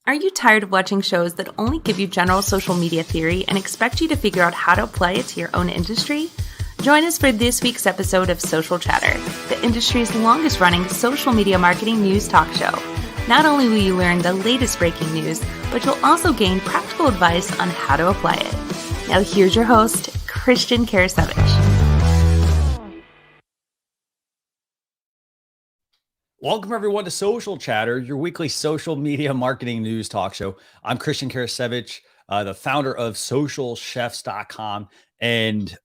Are you tired of watching shows that only give you general social media theory and expect you to figure out how to apply it to your own industry? Join us for this week's episode of Social Chatter, the industry's longest-running social media marketing news talk show. Not only will you learn the latest breaking news, but you'll also gain practical advice on how to apply it. Now here's your host, Christian Karasevich. Welcome, everyone, to Social Chatter, your weekly social media marketing news talk show. I'm Christian Karasevich, the founder of socialchefs.com, and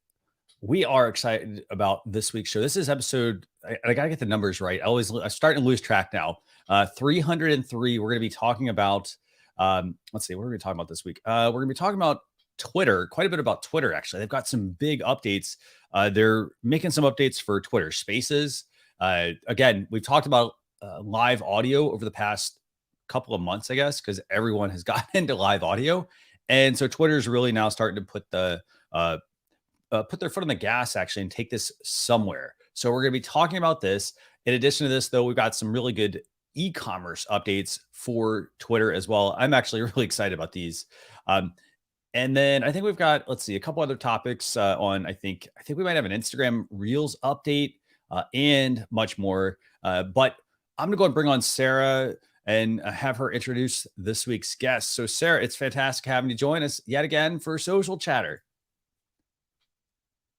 we are excited about this week's show. This is episode, I got to get the numbers right. I'm starting to lose track now. 303. We're going to be talking about, let's see, what are we talking about this week? We're going to be talking about Twitter, quite a bit about Twitter, actually. They've got some big updates. They're making some updates for Twitter Spaces. Again, we've talked about live audio over the past couple of months, I guess, because everyone has gotten into live audio. And so Twitter is really now starting to put their foot on the gas, actually, and take this somewhere. So we're going to be talking about this. In addition to this, though, we've got some really good e-commerce updates for Twitter as well. I'm actually really excited about these. And then I think we've got, let's see, a couple other topics on, I think we might have an Instagram Reels update and much more. But I'm going to go and bring on Sarah and have her introduce this week's guest. So Sarah, it's fantastic having you join us yet again for Social Chatter.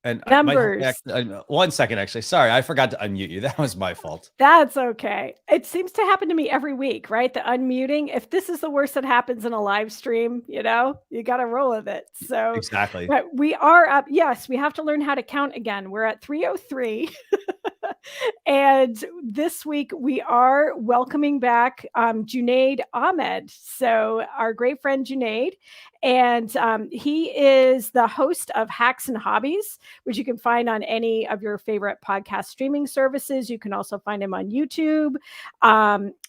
And numbers. 1 second, actually. Sorry, I forgot to unmute you. That was my fault. That's okay. It seems to happen to me every week, right? The unmuting. If this is the worst that happens in a live stream, you got to roll with it. So exactly. But we are up. Yes, we have to learn how to count again. We're at 303. And this week we are welcoming back Junaid Ahmed. So our great friend Junaid. And he is the host of Hacks and Hobbies, which you can find on any of your favorite podcast streaming services. You can also find him on YouTube.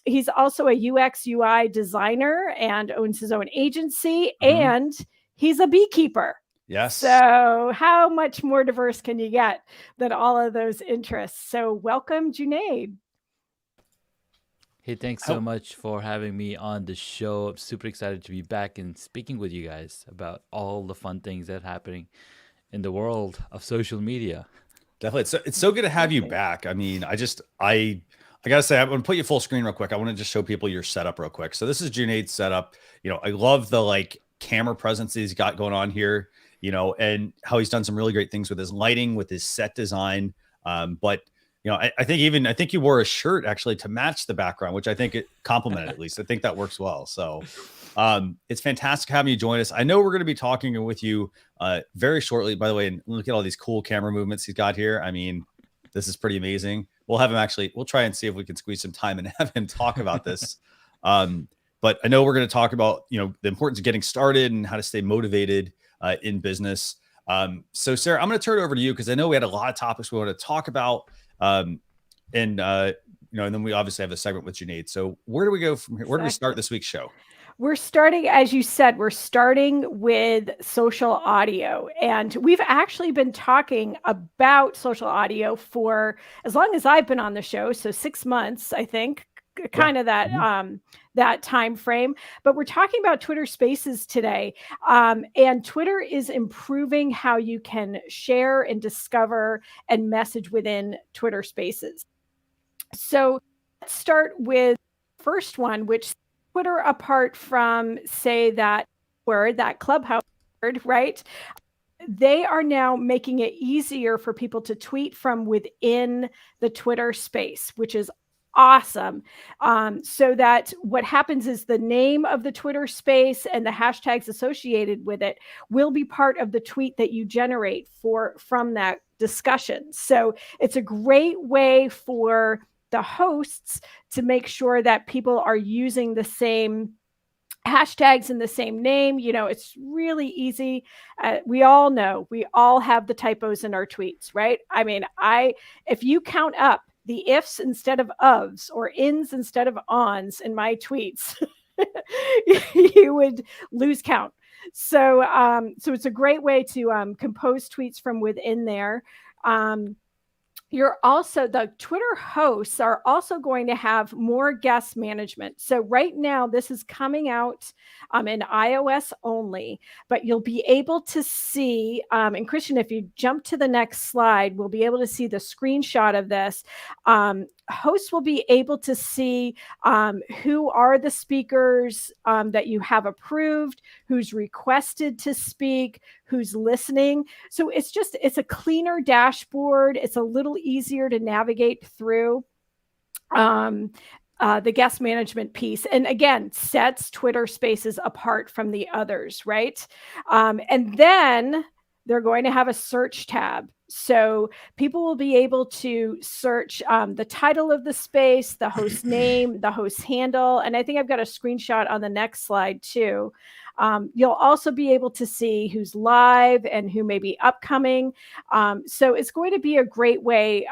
He's also a UX UI designer and owns his own agency. And he's a beekeeper. Yes. So how much more diverse can you get than all of those interests? So welcome, Junaid. Hey, thanks so much for having me on the show. I'm super excited to be back and speaking with you guys about all the fun things that are happening in the world of social media. Definitely. It's so good to have you back. I mean, I got to say, I'm going to put you full screen real quick. I want to just show people your setup real quick. So this is Junaid's setup. I love the camera presence that he's got going on here, and how he's done some really great things with his lighting, with his set design. But I think you wore a shirt actually to match the background, which I think it complemented at least. I think that works well. So it's fantastic having you join us. I know we're going to be talking with you very shortly, by the way, and look at all these cool camera movements he's got here. I mean, this is pretty amazing. We'll have him we'll try and see if we can squeeze some time and have him talk about this. But I know we're going to talk about, the importance of getting started and how to stay motivated in business. So Sarah, I'm going to turn it over to you because I know we had a lot of topics we want to talk about. And then we obviously have the segment with Junaid. So where do we go from here? Where do we start this week's show? We're starting, as you said, we're starting with social audio. And we've actually been talking about social audio for as long as I've been on the show. So 6 months, I think, kind of that time frame. But we're talking about Twitter Spaces today. And Twitter is improving how you can share and discover and message within Twitter Spaces. So let's start with the first one, which Twitter, apart from, say, that Clubhouse word, right? They are now making it easier for people to tweet from within the Twitter space, which is awesome. So that what happens is the name of the Twitter space and the hashtags associated with it will be part of the tweet that you generate from that discussion. So it's a great way for the hosts to make sure that people are using the same hashtags in the same name. It's really easy. We all know, we all have the typos in our tweets, right? I mean, if you count up the ifs instead of ofs or ins instead of ons in my tweets, you would lose count. So it's a great way to compose tweets from within there. the Twitter hosts are also going to have more guest management. So right now, this is coming out in iOS only, but you'll be able to see, and Christian, if you jump to the next slide, we'll be able to see the screenshot of this. Hosts will be able to see who are the speakers that you have approved, who's requested to speak, who's listening. So it's a cleaner dashboard. It's a little easier to navigate through the guest management piece. And again, sets Twitter Spaces apart from the others, right? And then they're going to have a search tab. So people will be able to search the title of the space, the host name, the host handle. And I think I've got a screenshot on the next slide too. You'll also be able to see who's live and who may be upcoming. So it's going to be a great way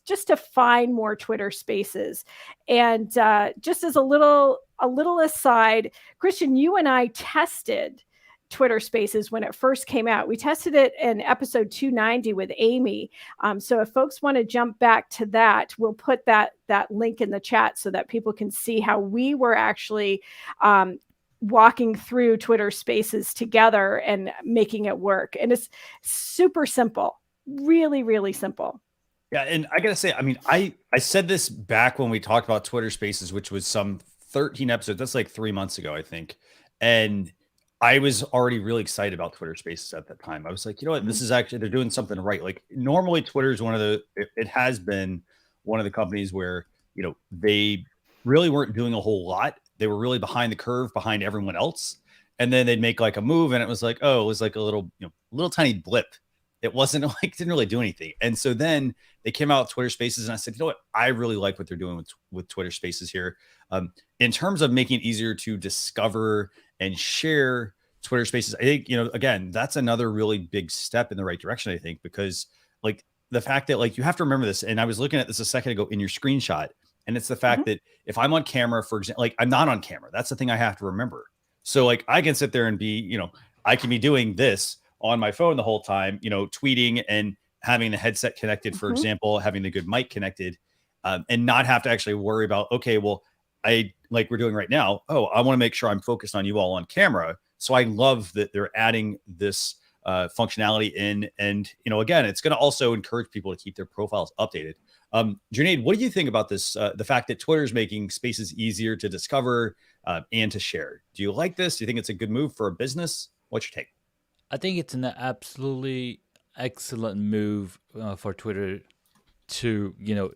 just to find more Twitter Spaces. And just as a little aside, Christian, you and I tested Twitter Spaces when it first came out. We tested it in episode 290 with Amy. So if folks want to jump back to that, we'll put that link in the chat so that people can see how we were actually walking through Twitter Spaces together and making it work. And it's super simple, really, really simple. Yeah. And I got to say, I mean, I said this back when we talked about Twitter Spaces, which was some 13 episodes. That's like 3 months ago, I think. And I was already really excited about Twitter Spaces at that time. I was like, you know what, this is actually, they're doing something right. Like normally Twitter is it has been one of the companies where, you know, they really weren't doing a whole lot. They were really behind the curve, behind everyone else. And then they'd make like a move and it was like, oh, it was like a little, you know, little tiny blip. It wasn't like, didn't really do anything. And so then they came out with Twitter Spaces and I said, you know what, I really like what they're doing with Twitter Spaces here. In terms of making it easier to discover and share Twitter Spaces, I think, you know, again, that's another really big step in the right direction, I think, because like the fact that like you have to remember this, and I was looking at this a second ago in your screenshot, and it's the fact that if I'm on camera, for example, like I'm not on camera, that's the thing I have to remember. So like I can sit there and be, you know, I can be doing this on my phone the whole time, you know, tweeting and having the headset connected, for example, having the good mic connected, and not have to actually worry about, okay, well, like we're doing right now. Oh, I want to make sure I'm focused on you all on camera. So I love that they're adding this functionality in. And, you know, again, it's going to also encourage people to keep their profiles updated. Junaid, what do you think about this? The fact that Twitter is making Spaces easier to discover and to share. Do you like this? Do you think it's a good move for a business? What's your take? I think it's an absolutely excellent move for Twitter to, you know,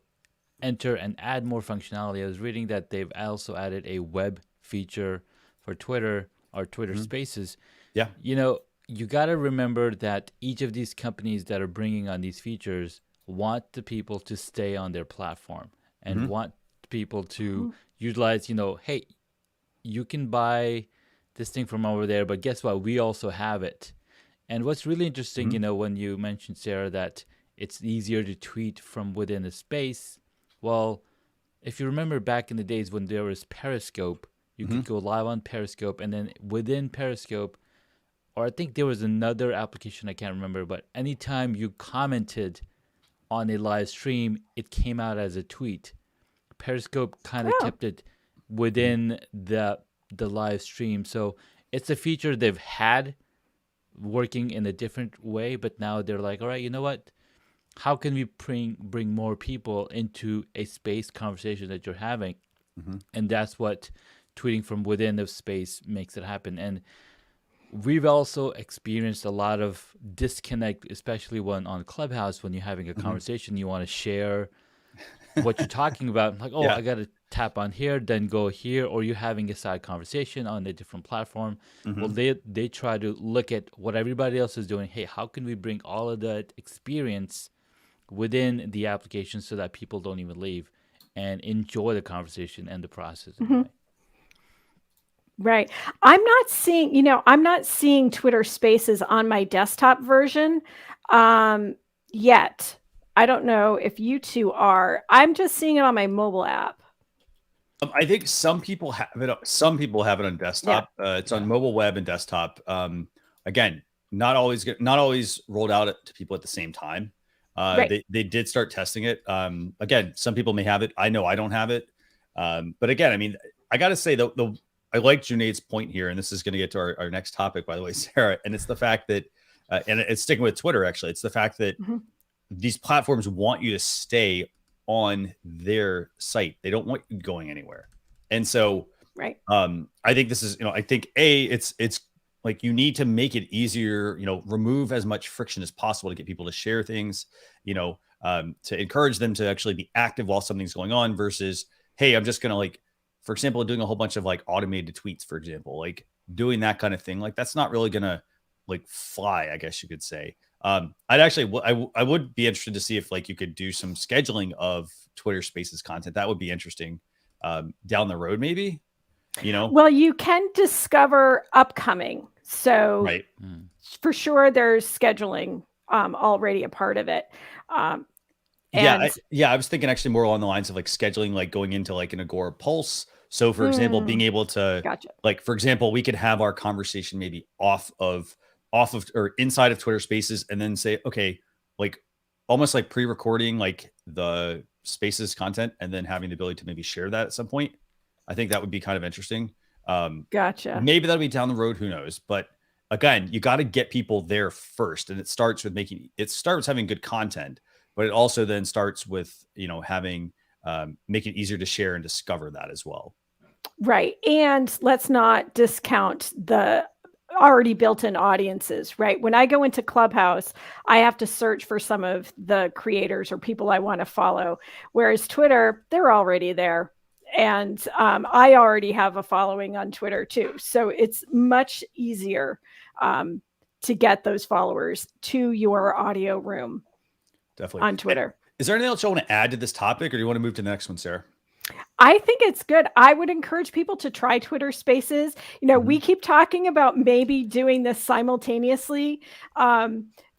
enter and add more functionality. I was reading that they've also added a web feature for Twitter or Twitter Spaces. Yeah. You know, you got to remember that each of these companies that are bringing on these features want the people to stay on their platform and want people to utilize, you know, hey, you can buy this thing from over there, but guess what? We also have it. And what's really interesting, you know, when you mentioned, Sarah, that it's easier to tweet from within a space. Well, if you remember back in the days when there was Periscope, you could go live on Periscope, and then within Periscope, or I think there was another application, I can't remember, but anytime you commented on a live stream, it came out as a tweet. Periscope kind of kept it within the live stream. So it's a feature they've had working in a different way, but now they're like, all right, you know what? How can we bring more people into a space conversation that you're having? And that's what tweeting from within the space makes it happen. And we've also experienced a lot of disconnect, especially when on Clubhouse, when you're having a conversation, you want to share what you're talking about. Like, I got to tap on here, then go here, or you're having a side conversation on a different platform. Well, they try to look at what everybody else is doing. Hey, how can we bring all of that experience within the application so that people don't even leave and enjoy the conversation and the process? Right. I'm not seeing Twitter Spaces on my desktop version yet. I don't know if you two are. I'm just seeing it on my mobile app. I think some people have it. Some people have it on desktop. It's on mobile web and desktop. Again, not always rolled out to people at the same time. Right. They did start testing it. Again, some people may have it. I know I don't have it. But again, I mean, I got to say I like Junaid's point here, and this is going to get to our next topic, by the way, Sarah. And it's the fact that, and it's sticking with Twitter, actually. It's the fact that these platforms want you to stay on their site. They don't want you going anywhere. And so, right. I think this is, I think it's like you need to make it easier, remove as much friction as possible to get people to share things, to encourage them to actually be active while something's going on versus, hey, I'm just going to like, for example, doing a whole bunch of like automated tweets, for example, like doing that kind of thing. Like that's not really going to like fly, I guess you could say. I'd actually, I would be interested to see if like you could do some scheduling of Twitter Spaces content. That would be interesting down the road, maybe, Well, you can discover upcoming. So right. For sure, there's scheduling already a part of it. I was thinking actually more along the lines of like scheduling, like going into like an Agora Pulse. So for example, being able to like, for example, we could have our conversation maybe off of or inside of Twitter Spaces and then say, okay, like almost like pre-recording like the Spaces content and then having the ability to maybe share that at some point. I think that would be kind of interesting. Gotcha. Maybe that'll be down the road. Who knows? But again, you got to get people there first. And it starts with having good content, but it also then starts with, having, make it easier to share and discover that as well. Right. And let's not discount the already built-in audiences, right? When I go into Clubhouse, I have to search for some of the creators or people I want to follow. Whereas Twitter, they're already there. And I already have a following on Twitter too. So it's much easier to get those followers to your audio room. Definitely. On Twitter. Is there anything else you want to add to this topic or do you want to move to the next one, Sarah? I think it's good. I would encourage people to try Twitter Spaces. We keep talking about maybe doing this simultaneously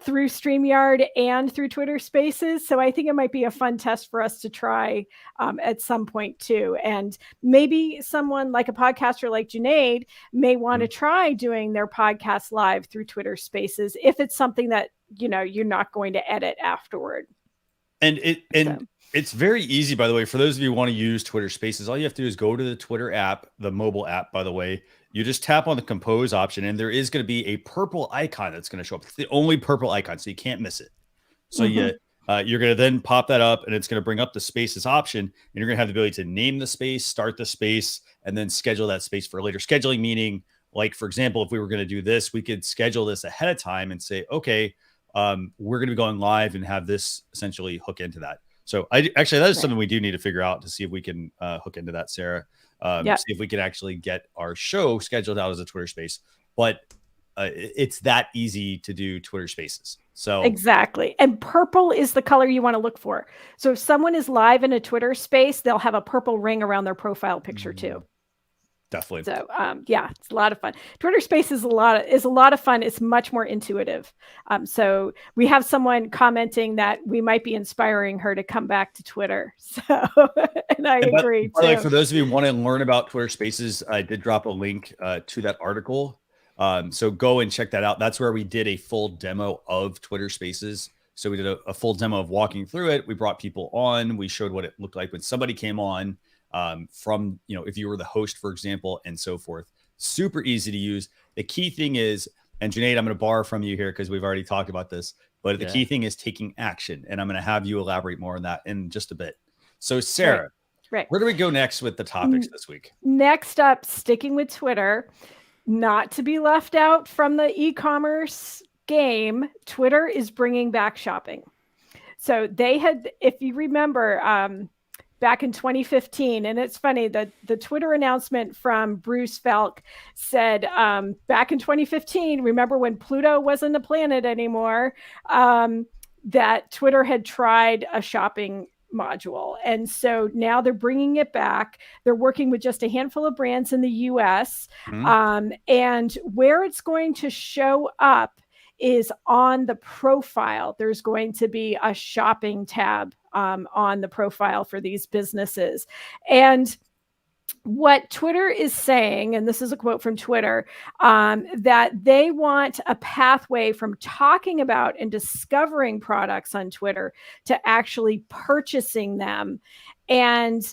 through StreamYard and through Twitter Spaces. So I think it might be a fun test for us to try at some point too. And maybe someone like a podcaster like Junaid may want to try doing their podcast live through Twitter Spaces if it's something that, you're not going to edit afterward. And it's very easy, by the way, for those of you who want to use Twitter Spaces, all you have to do is go to the Twitter app, the mobile app, by the way. You just tap on the compose option and there is going to be a purple icon that's going to show up. It's the only purple icon, so you can't miss it. So you're going to then pop that up and it's going to bring up the spaces option and you're going to have the ability to name the space, start the space, and then schedule that space for later. Scheduling meaning, like, for example, if we were going to do this, we could schedule this ahead of time and say, okay, we're going to be going live and have this essentially hook into that. So that is something we do need to figure out to see if we can hook into that, Sarah. See if we can actually get our show scheduled out as a Twitter Space. But it's that easy to do Twitter Spaces. So exactly. And purple is the color you want to look for. So if someone is live in a Twitter Space, they'll have a purple ring around their profile picture too. Definitely. So it's a lot of fun. Twitter Space is a lot of fun. It's much more intuitive. So we have someone commenting that we might be inspiring her to come back to Twitter. So and I agree. By the way, for those of you who want to learn about Twitter Spaces, I did drop a link to that article. So go and check that out. That's where we did a full demo of Twitter Spaces. So we did a full demo of walking through it. We brought people on. We showed what it looked like when somebody came on. From, if you were the host, for example, and so forth. Super easy to use. The key thing is, and Junaid, I'm going to borrow from you here because we've already talked about this, but the key thing is taking action. And I'm going to have you elaborate more on that in just a bit. So Sarah, right. Where do we go next with the topics this week? Next up, sticking with Twitter, not to be left out from the e-commerce game, Twitter is bringing back shopping. So they had, if you remember, back in 2015. And it's funny that the Twitter announcement from Bruce Felk said back in 2015, remember when Pluto wasn't a planet anymore, that Twitter had tried a shopping module. And so now they're bringing it back. They're working with just a handful of brands in the US. And where it's going to show up is on the profile. There's going to be a shopping tab on the profile for these businesses. And what Twitter is saying, and this is a quote from Twitter, that they want a pathway from talking about and discovering products on Twitter to actually purchasing them. And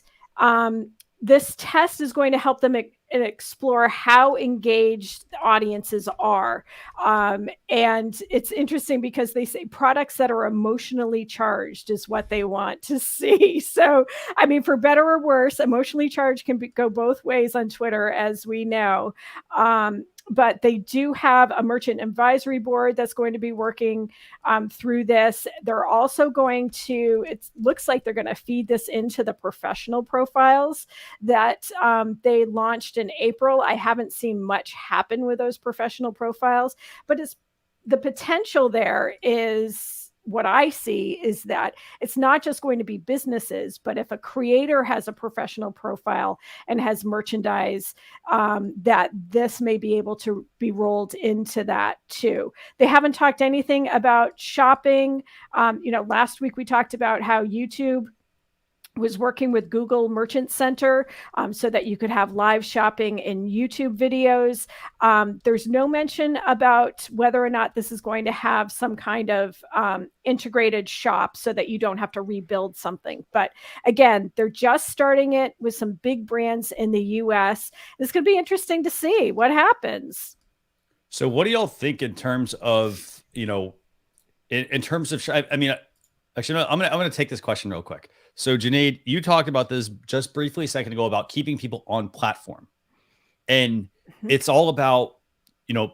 this test is going to help them explore how engaged audiences are. And it's interesting because they say products that are emotionally charged is what they want to see. So, I mean, for better or worse, emotionally charged can go both ways on Twitter, as we know. But they do have a merchant advisory board that's going to be working through this. They're also going to, it looks like they're going to feed this into the professional profiles that they launched in April. I haven't seen much happen with those professional profiles, but it's the potential there is, what I see is that it's not just going to be businesses, but if a creator has a professional profile and has merchandise, that this may be able to be rolled into that too. They haven't talked anything about shopping. Last week we talked about how YouTube was working with Google Merchant Center so that you could have live shopping in YouTube videos. There's no mention about whether or not this is going to have some kind of integrated shop so that you don't have to rebuild something. But again, they're just starting it with some big brands in the US. It's going to be interesting to see what happens. So what do y'all think in terms of, in terms of, I mean, actually, no, I'm gonna take this question real quick. So, Junaid, you talked about this just briefly a second ago about keeping people on platform, and it's all about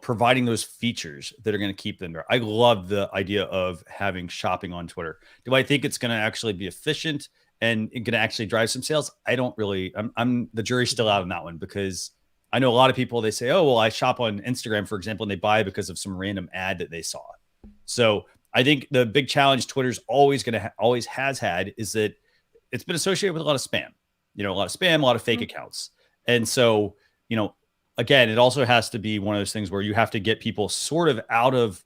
providing those features that are going to keep them there. I love the idea of having shopping on Twitter. Do I think it's going to actually be efficient and going to actually drive some sales? I don't really. I'm the jury's still out on that one, because I know a lot of people, they say, oh, well, I shop on Instagram, for example, and they buy because of some random ad that they saw. So I think the big challenge Twitter's always going to always has had is that it's been associated with a lot of spam, a lot of spam, a lot of fake accounts. And so, again, it also has to be one of those things where you have to get people sort of out of,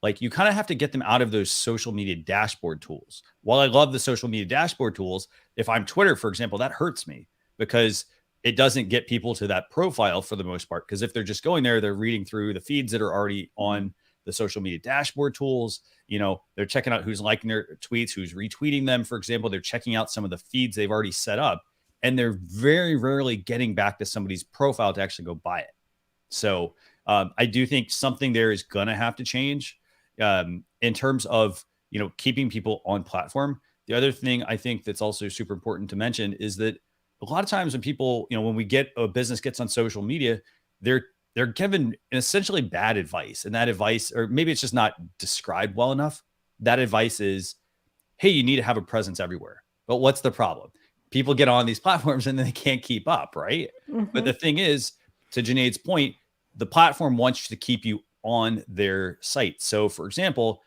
like, you kind of have to get them out of those social media dashboard tools. While I love the social media dashboard tools, if I'm Twitter, for example, that hurts me because it doesn't get people to that profile for the most part. Because if they're just going there, they're reading through the feeds that are already on the social media dashboard tools. They're checking out who's liking their tweets, who's retweeting them. For example, they're checking out some of the feeds they've already set up, and they're very rarely getting back to somebody's profile to actually go buy it. So I do think something there is going to have to change in terms of, keeping people on platform. The other thing I think that's also super important to mention is that a lot of times when people, when a business gets on social media, they're given essentially bad advice. And that advice, or maybe it's just not described well enough. That advice is, hey, you need to have a presence everywhere. But what's the problem? People get on these platforms and then they can't keep up, right? But the thing is, to Junaid's point, the platform wants to keep you on their site. So, for example,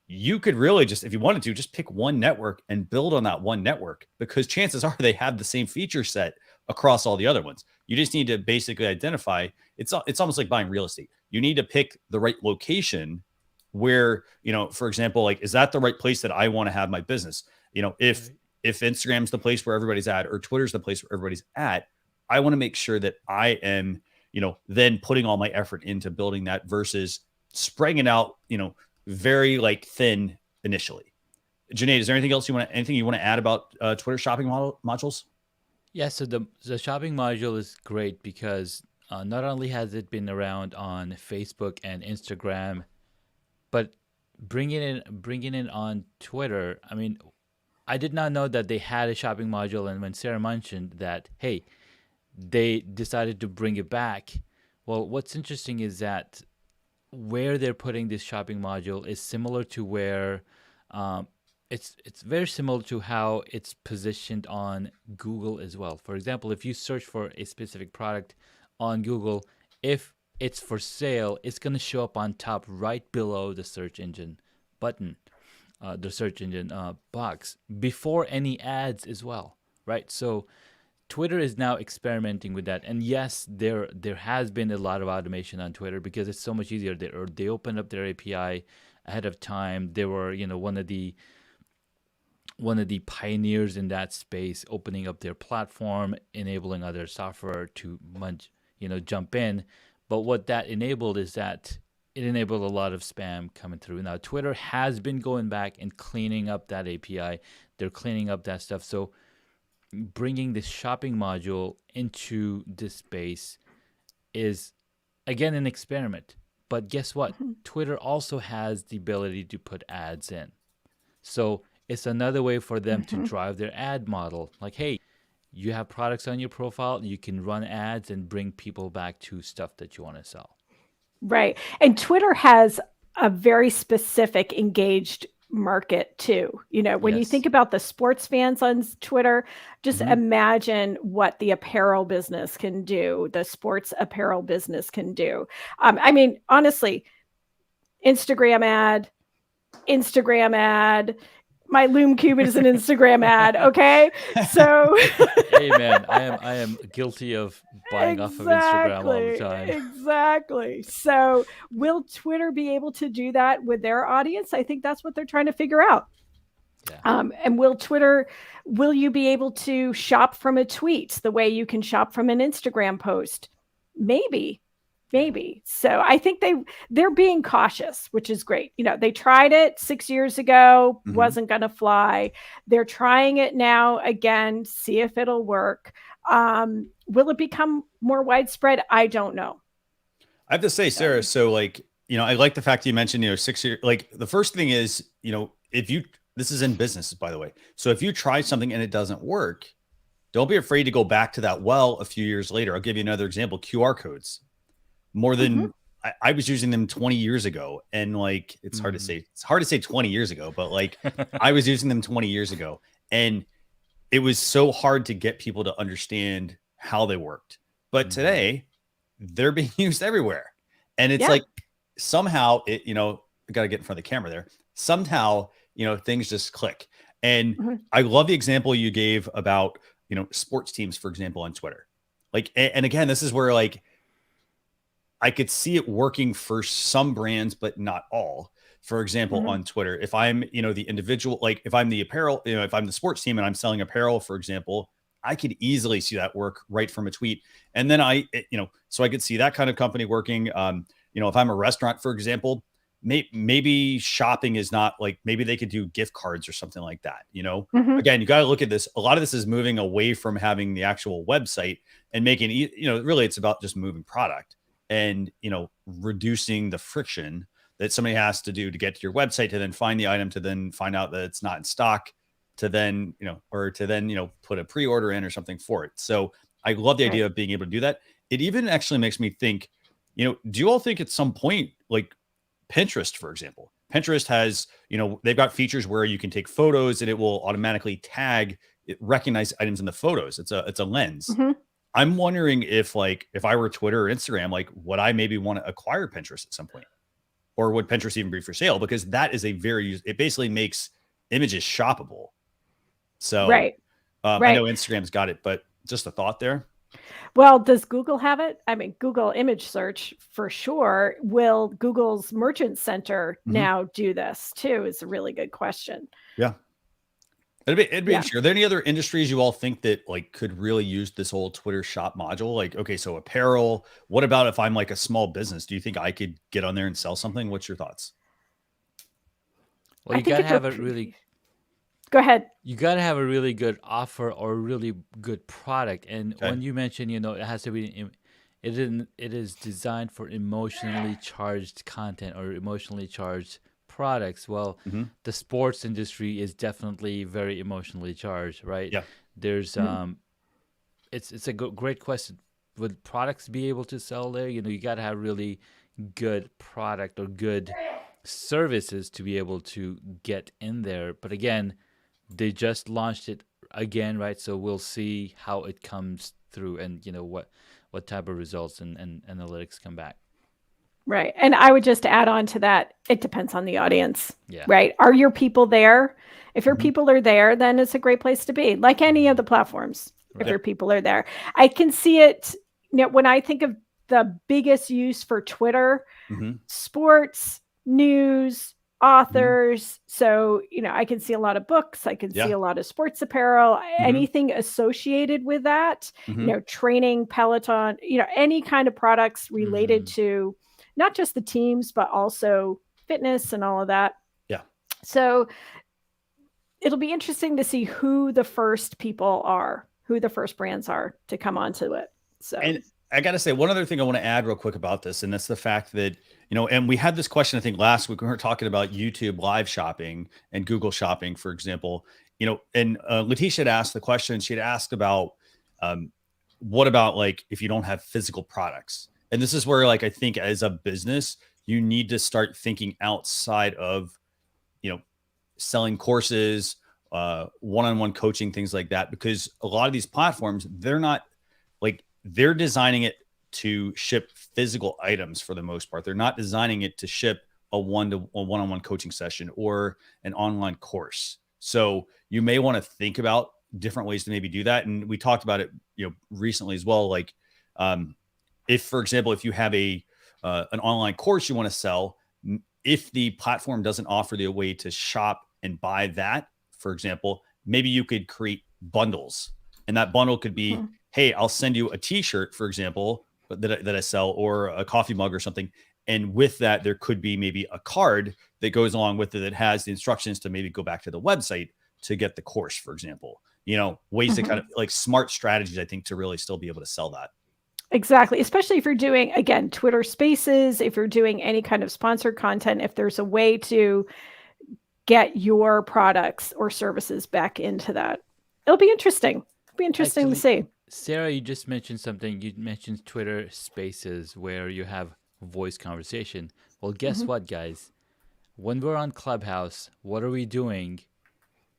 you could really just, if you wanted to, just pick one network and build on that one network, because chances are they have the same feature set across all the other ones. You just need to basically identify, it's almost like buying real estate. You need to pick the right location where, for example, like, is that the right place that I want to have my business? If Instagram's the place where everybody's at, or Twitter's the place where everybody's at, I want to make sure that I am, then putting all my effort into building that versus spreading it out, very like thin initially. Junaid, is there anything else you want to add about Twitter shopping modules? Yeah, so the shopping module is great because not only has it been around on Facebook and Instagram, but bringing it on Twitter. I mean, I did not know that they had a shopping module, and when Sarah mentioned that, hey, they decided to bring it back. Well, what's interesting is that where they're putting this shopping module is similar to where it's very similar to how it's positioned on Google as well. For example, if you search for a specific product on Google, if it's for sale, it's going to show up on top right below the search engine button, the search engine box, before any ads as well, right? So Twitter is now experimenting with that. And yes, there has been a lot of automation on Twitter because it's so much easier. They opened up their API ahead of time. They were, one of the one of the pioneers in that space, opening up their platform, enabling other software to jump in. But what that enabled is that it enabled a lot of spam coming through. Now, Twitter has been going back and cleaning up that API. They're cleaning up that stuff. So bringing this shopping module into this space is, again, an experiment. But guess what? Twitter also has the ability to put ads in. So it's another way for them to drive their ad model. Like, hey, you have products on your profile, you can run ads and bring people back to stuff that you want to sell. Right. And Twitter has a very specific engaged market too. When you think about the sports fans on Twitter, just imagine what the apparel business can do, the sports apparel business can do. I mean, honestly, Instagram ad, my Loom Cube is an Instagram ad. Okay. So hey man, I am guilty of buying off of Instagram all the time. Exactly. So will Twitter be able to do that with their audience? I think that's what they're trying to figure out. Yeah. And will you be able to shop from a tweet the way you can shop from an Instagram post? Maybe. So I think they're being cautious, which is great. They tried it 6 years ago, wasn't going to fly. They're trying it now again, see if it'll work. Will it become more widespread? I don't know. I have to say, Sarah, so I like the fact you mentioned, 6 years, the first thing is, this is in business, by the way. So if you try something and it doesn't work, don't be afraid to go back to that well a few years later. I'll give you another example, QR codes. More than I was using them 20 years ago. And it's hard to say, 20 years ago, but I was using them 20 years ago and it was so hard to get people to understand how they worked. But today they're being used everywhere. And it's somehow I got to get in front of the camera there. Somehow, things just click. And I love the example you gave about, sports teams, for example, on Twitter. And again, this is where I could see it working for some brands, but not all. For example, on Twitter, if I'm, the individual, if I'm the apparel, if I'm the sports team and I'm selling apparel, for example, I could easily see that work right from a tweet. And then so I could see that kind of company working. If I'm a restaurant, for example, maybe shopping is not maybe they could do gift cards or something like that. Again, you got to look at this. A lot of this is moving away from having the actual website and making, really it's about just moving product. And, reducing the friction that somebody has to do to get to your website, to then find the item, to then find out that it's not in stock, to then, put a pre-order in or something for it. So I love the idea of being able to do that. It even actually makes me think, do you all think at some point, Pinterest, for example, Pinterest has, they've got features where you can take photos and it will automatically recognize items in the photos. It's a lens. I'm wondering if I were Twitter or Instagram, would I maybe want to acquire Pinterest at some point, or would Pinterest even be for sale? Because that is it basically makes images shoppable. So I know Instagram's got it, but just a thought there. Well, does Google have it? I mean, Google image search for sure. Will Google's Merchant Center now do this too? Is a really good question. Yeah. It'd be interesting. Are there any other industries you all think that could really use this whole Twitter shop module? Okay, so apparel. What about if I'm a small business? Do you think I could get on there and sell something? What's your thoughts? Well, you gotta have a really. Go ahead. You gotta have a really good offer or a really good product. And when you mention, it has to be. It is designed for emotionally charged content or emotionally charged products. Well, the sports industry is definitely very emotionally charged, right? Yeah. There's it's a great question. Would products be able to sell there? You got to have really good product or good services to be able to get in there. But again, they just launched it again, right? So we'll see how it comes through and what type of results and analytics come back. Right. And I would just add on to that, it depends on the audience, yeah. Right? Are your people there? If your people are there, then it's a great place to be, like any of the platforms, if your people are there. I can see it, when I think of the biggest use for Twitter, sports, news, authors. So, I can see a lot of books. I can see a lot of sports apparel, anything associated with that, training, Peloton, any kind of products related to not just the teams, but also fitness and all of that. Yeah. So it'll be interesting to see who the first people are, who the first brands are to come onto it. So, and I got to say one other thing I want to add real quick about this, and that's the fact that, and we had this question, I think last week when we were talking about YouTube live shopping and Google shopping, for example, and Letitia had asked the question, she had asked about, what about like, if you don't have physical products? And this is where, like, I think as a business, you need to start thinking outside of, selling courses, one-on-one coaching, things like that, because a lot of these platforms, they're designing it to ship physical items for the most part. They're not designing it to ship a one-on-one coaching session or an online course. So you may want to think about different ways to maybe do that. And we talked about it, recently as well. Like, if, for example, if you have an online course you want to sell, if the platform doesn't offer the way to shop and buy that, for example, maybe you could create bundles, and that bundle could be, hey, I'll send you a t-shirt, for example, that I sell, or a coffee mug or something. And with that, there could be maybe a card that goes along with it that has the instructions to maybe go back to the website to get the course, for example, ways to kind of like smart strategies, I think, to really still be able to sell that. Exactly. Especially if you're doing, again, Twitter Spaces, if you're doing any kind of sponsored content, if there's a way to get your products or services back into that, it'll be interesting. It'll be interesting to see. Sarah, you just mentioned something. You mentioned Twitter Spaces where you have voice conversation. Well, guess what, guys? When we're on Clubhouse, what are we doing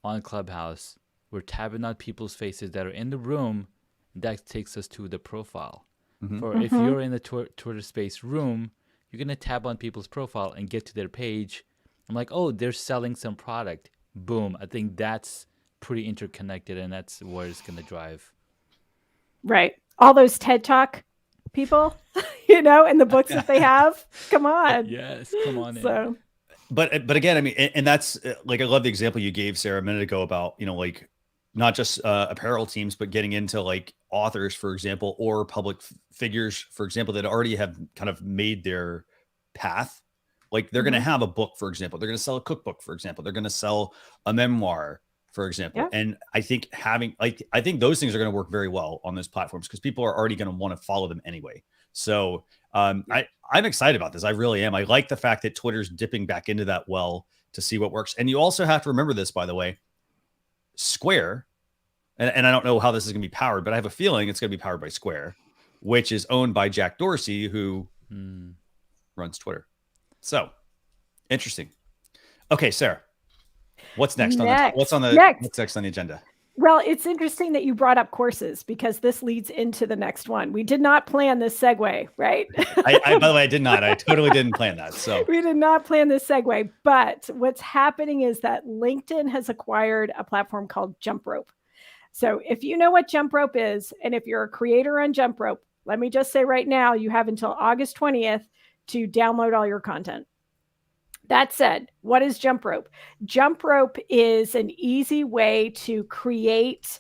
on Clubhouse? We're tapping on people's faces that are in the room. That takes us to the profile. If you're in the Twitter Space room, you're going to tap on people's profile and get to their page. I'm like, oh, they're selling some product. Boom. I think that's pretty interconnected, and that's where it's going to drive. Right. All those TED Talk people, and the books that they have. Come on. Yes, come on in. So, but again, I mean, and that's like, I love the example you gave, Sarah, a minute ago about, like, not just apparel teams, but getting into like authors, for example, or public figures, for example, that already have kind of made their path. Like, they're going to have a book, for example, they're going to sell a cookbook, for example, they're going to sell a memoir, for example. Yeah. And I think I think those things are going to work very well on those platforms because people are already going to want to follow them anyway. So I'm excited about this. I really am. I like the fact that Twitter's dipping back into that well to see what works. And you also have to remember this, by the way, Square, and I don't know how this is going to be powered, but I have a feeling it's going to be powered by Square, which is owned by Jack Dorsey, who runs Twitter. So interesting. Okay, Sarah, what's next? What's next on the agenda? Well, it's interesting that you brought up courses because this leads into the next one. We did not plan this segue, right? By the way, I did not. I totally didn't plan that. So we did not plan this segue. But what's happening is that LinkedIn has acquired a platform called Jumprope. So if you know what Jumprope is, and if you're a creator on Jumprope, let me just say right now, you have until August 20th to download all your content. That said, what is Jumprope? Jumprope is an easy way to create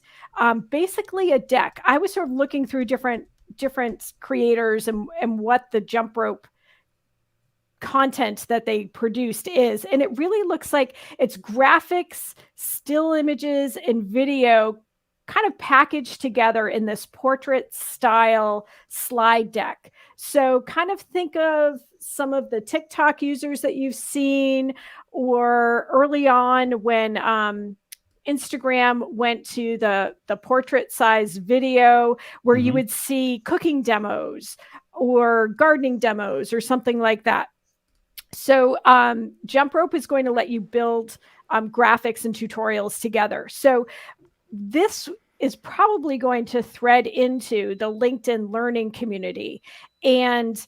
basically a deck. I was sort of looking through different creators and what the Jumprope content that they produced is. And it really looks like it's graphics, still images, and video kind of packaged together in this portrait style slide deck. So kind of think of some of the TikTok users that you've seen, or early on when Instagram went to the portrait size video where you would see cooking demos or gardening demos or something like that. So Jumprope is going to let you build graphics and tutorials together. So this is probably going to thread into the LinkedIn learning community and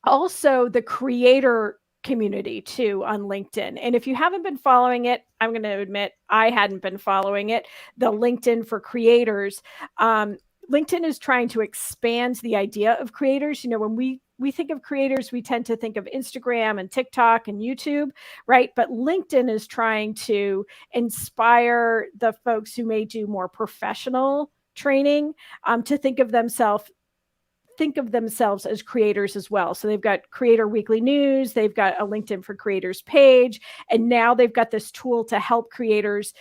also the creator community too on LinkedIn. And if you haven't been following it, I'm going to admit I hadn't been following it, the LinkedIn for creators. LinkedIn is trying to expand the idea of creators. When we we think of creators, we tend to think of Instagram and TikTok and YouTube, right? But LinkedIn is trying to inspire the folks who may do more professional training to think of themselves as creators as well. So they've got Creator Weekly News, they've got a LinkedIn for Creators page, and now they've got this tool to help creators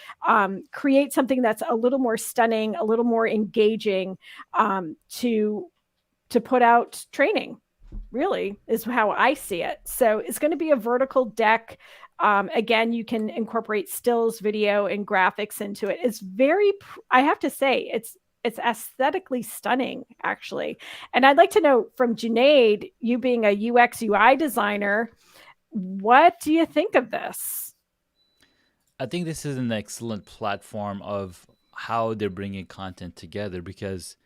create something that's a little more stunning, a little more engaging to put out training, really, is how I see it. So it's going to be a vertical deck. Again, you can incorporate stills, video, and graphics into it. It's I have to say, it's aesthetically stunning, actually. And I'd like to know from Junaid, you being a UX UI designer, what do you think of this? I think this is an excellent platform of how they're bringing content together, because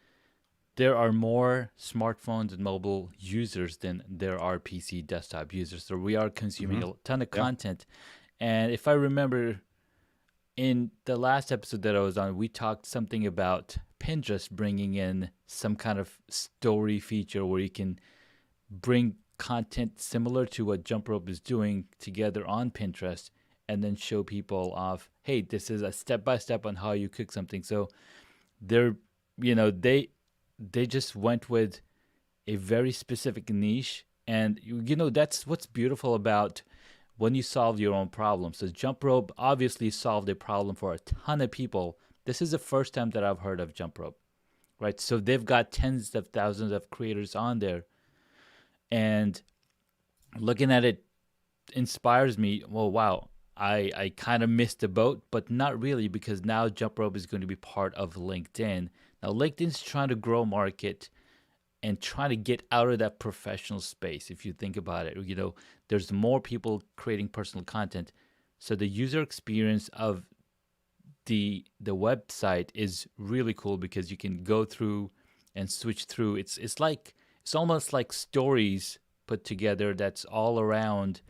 there are more smartphones and mobile users than there are PC desktop users. So we are consuming a ton of content. And if I remember, in the last episode that I was on, we talked something about Pinterest bringing in some kind of story feature where you can bring content similar to what Jumprope is doing together on Pinterest, and then show people off, hey, this is a step-by-step on how you cook something. So they're, they just went with a very specific niche. And, that's what's beautiful about when you solve your own problem. So Jumprope obviously solved a problem for a ton of people. This is the first time that I've heard of Jumprope, right? So they've got tens of thousands of creators on there. And looking at it inspires me. Well, wow, I kind of missed the boat, but not really, because now Jumprope is going to be part of LinkedIn. Now, LinkedIn's trying to grow market and trying to get out of that professional space. If you think about it, there's more people creating personal content. So the user experience of the website is really cool, because you can go through and switch through. It's almost like stories put together that's all around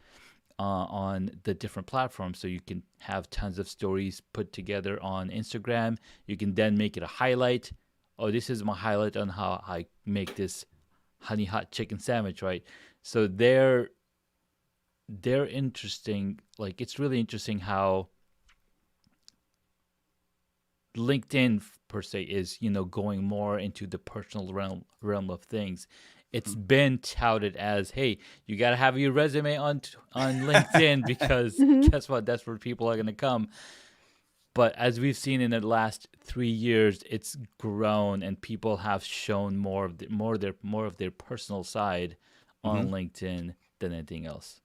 on the different platforms. So you can have tons of stories put together on Instagram. You can then make it a highlight. Oh, this is my highlight on how I make this honey hot chicken sandwich, right? So they're interesting. Like, it's really interesting how LinkedIn per se is, going more into the personal realm of things. It's been touted as, hey, you got to have your resume on LinkedIn because guess what? That's where people are going to come. But as we've seen in the last 3 years, it's grown, and people have shown more of their personal side on LinkedIn than anything else.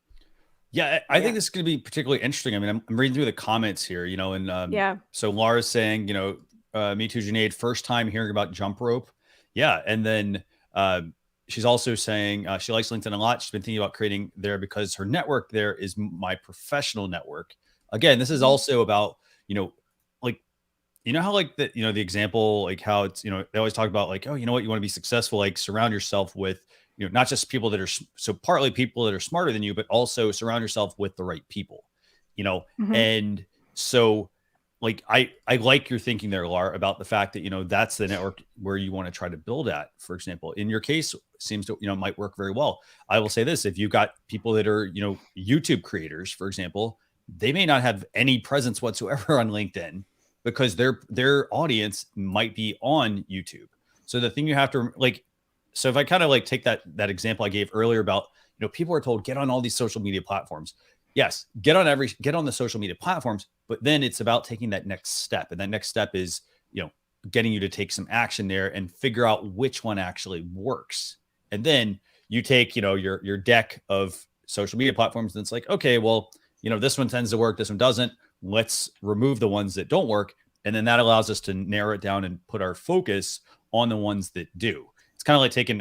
Yeah, I think this is going to be particularly interesting. I mean, I'm reading through the comments here, and so Laura's saying, me too, Junaid, first time hearing about Jumprope. Yeah, and then she's also saying she likes LinkedIn a lot. She's been thinking about creating there because her network there is my professional network. Again, this is also about, how like the example, like how it's, they always talk about like, oh, you know what, you want to be successful, like surround yourself with, not just people that are partly people that are smarter than you, but also surround yourself with the right people, and so like, I like your thinking there, Laura, about the fact that, that's the network where you want to try to build at. For example, in your case, seems to, might work very well. I will say this, if you've got people that are, YouTube creators, for example, they may not have any presence whatsoever on LinkedIn because their audience might be on YouTube. So the thing you have to so if I kind of like take that example I gave earlier about, people are told get on all these social media platforms. Yes, get on the social media platforms, but then it's about taking that next step. And that next step is, getting you to take some action there and figure out which one actually works. And then you take, your deck of social media platforms, and it's like, okay, well, this one tends to work, this one doesn't. Let's remove the ones that don't work. And then that allows us to narrow it down and put our focus on the ones that do. It's kind of like taking,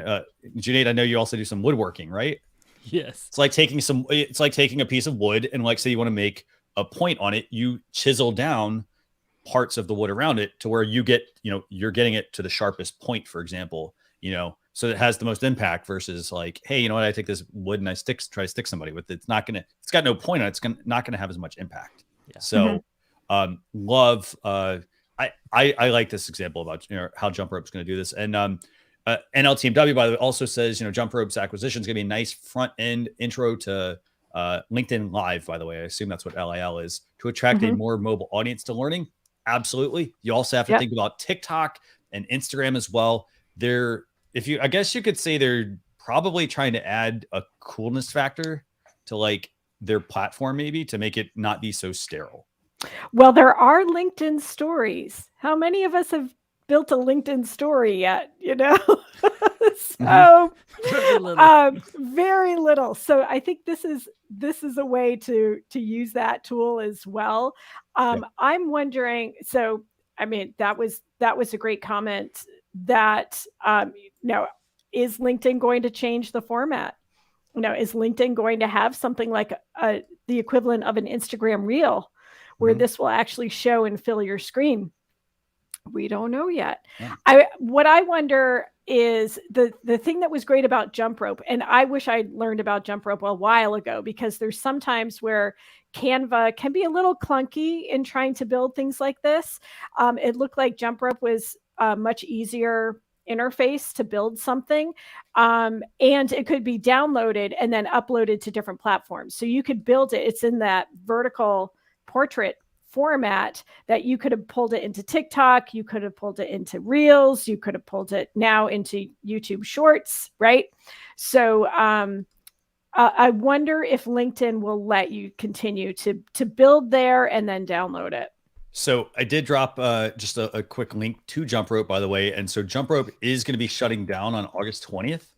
Junaid, I know you also do some woodworking, right? Yes. It's like taking a piece of wood and like, say you want to make a point on it, you chisel down parts of the wood around it to where you get, you're getting it to the sharpest point, for example, so it has the most impact versus like, hey, you know what? I take this wood and I try to stick somebody with it. It's got no point on it. It's not going to have as much impact. Yeah. So, love, I like this example about, how Jumprope is going to do this. And, NLTMW, by the way, also says, Jumprope's acquisition is going to be a nice front end intro to LinkedIn Live, by the way. I assume that's what LIL is, to attract a more mobile audience to learning. Absolutely. You also have to think about TikTok and Instagram as well. I guess you could say they're probably trying to add a coolness factor to like their platform, maybe to make it not be so sterile. Well, there are LinkedIn stories. How many of us have built a LinkedIn story yet? So very little. So I think this is a way to use that tool as well. I'm wondering. So I mean, that was a great comment. That is LinkedIn going to change the format? Is LinkedIn going to have something like the equivalent of an Instagram reel, where this will actually show and fill your screen? We don't know yet. Yeah. What I wonder is the thing that was great about Jumprope, and I wish I'd learned about Jumprope a while ago, because there's sometimes where Canva can be a little clunky in trying to build things like this. It looked like Jumprope was a much easier interface to build something, and it could be downloaded and then uploaded to different platforms. So you could build it. It's in that vertical portrait format that you could have pulled it into TikTok, you could have pulled it into Reels, you could have pulled it now into YouTube Shorts, right? So I wonder if LinkedIn will let you continue to build there and then download it. So I did drop just a quick link to Jumprope, by the way. And so Jumprope is going to be shutting down on August 20th.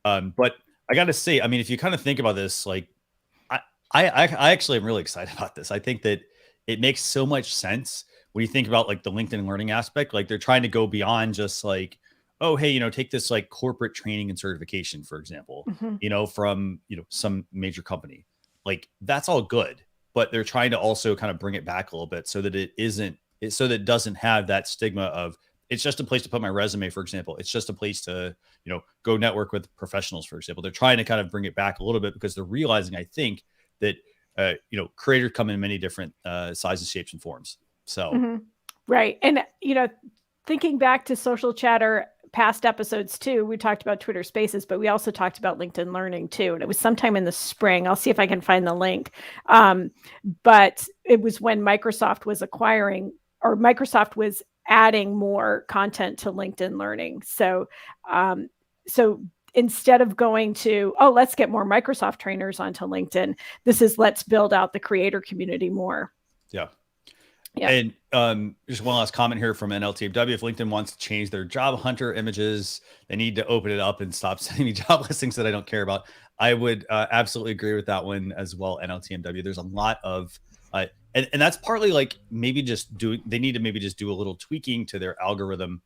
But I got to say, I mean, if you kind of think about this, like, I actually am really excited about this. I think that it makes so much sense when you think about like the LinkedIn learning aspect. Like they're trying to go beyond just like, oh, hey, take this like corporate training and certification, for example, from, some major company. Like that's all good, but they're trying to also kind of bring it back a little bit so that so that it doesn't have that stigma of it's just a place to put my resume, for example. It's just a place to, go network with professionals, for example. They're trying to kind of bring it back a little bit because they're realizing, I think, that creators come in many different sizes, shapes, and forms. So right. And thinking back to Social Chatter past episodes too, we talked about Twitter Spaces, but we also talked about LinkedIn Learning too. And it was sometime in the spring. I'll see if I can find the link. But it was when Microsoft was adding more content to LinkedIn Learning. So instead of going to, let's get more Microsoft trainers onto LinkedIn, this is let's build out the creator community more. Yeah. And just one last comment here from NLTW. If LinkedIn wants to change their job hunter images, they need to open it up and stop sending me job listings that I don't care about. I would absolutely agree with that one as well, NLTMW. There's a lot of, and that's partly like they need to maybe just do a little tweaking to their algorithm,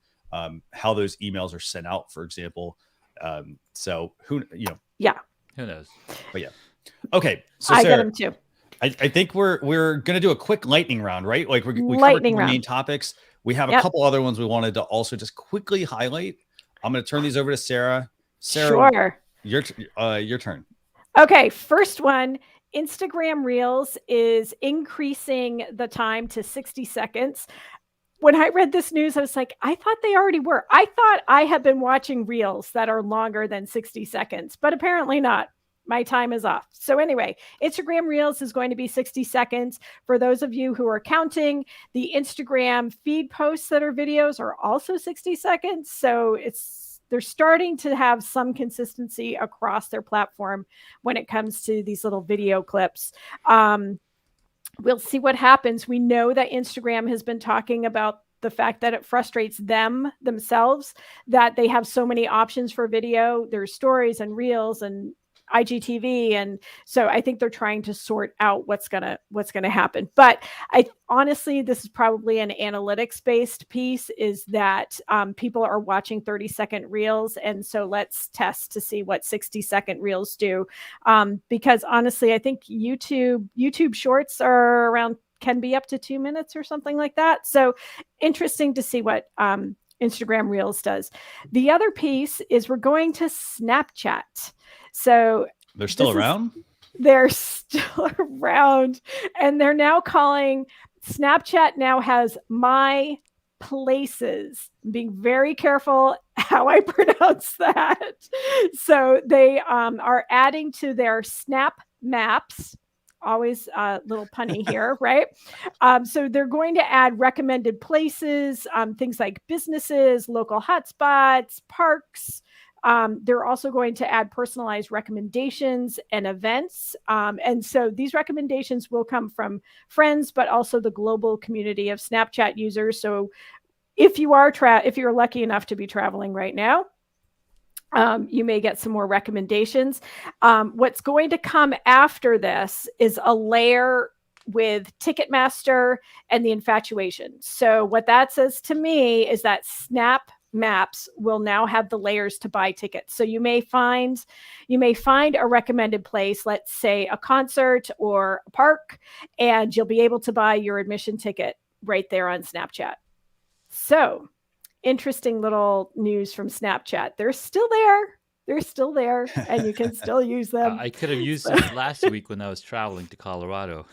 how those emails are sent out, for example. So who knows? But yeah. Okay. So I Sarah, get them too. I think we're going to do a quick lightning round, right? Like we covered the main topics. We have a couple other ones we wanted to also just quickly highlight. I'm going to turn these over to Sarah. Sure. Your turn. Okay. First one, Instagram Reels is increasing the time to 60 seconds. When I read this news, I was like, I thought they already were. I thought I have been watching Reels that are longer than 60 seconds, but apparently not. My time is off. So anyway, Instagram Reels is going to be 60 seconds. For those of you who are counting, the Instagram feed posts that are videos are also 60 seconds. So they're starting to have some consistency across their platform when it comes to these little video clips. We'll see what happens. We know that Instagram has been talking about the fact that it frustrates themselves, that they have so many options for video. There's stories and reels and IGTV. And so I think they're trying to sort out what's going to happen. But honestly, this is probably an analytics based piece, is that people are watching 30-second reels. And so let's test to see what 60-second reels do. Because honestly, I think YouTube shorts can be up to 2 minutes or something like that. So interesting to see what Instagram Reels does. The other piece is we're going to Snapchat. So they're still around? They're still around. And they're now calling Snapchat now has My places. I'm being very careful how I pronounce that. So they are adding to their Snap Maps. Always a little punny here, right? So they're going to add recommended places, things like businesses, local hotspots, parks. They're also going to add personalized recommendations and events. And so these recommendations will come from friends, but also the global community of Snapchat users. So if you are if you're lucky enough to be traveling right now, you may get some more recommendations. What's going to come after this is a layer with Ticketmaster and the infatuation. So what that says to me is that Snap Maps will now have the layers to buy tickets. So you may find a recommended place, let's say a concert or a park, and you'll be able to buy your admission ticket right there on Snapchat. So interesting little news from Snapchat. They're still there, and you can still use them. I could have used it last week when I was traveling to Colorado.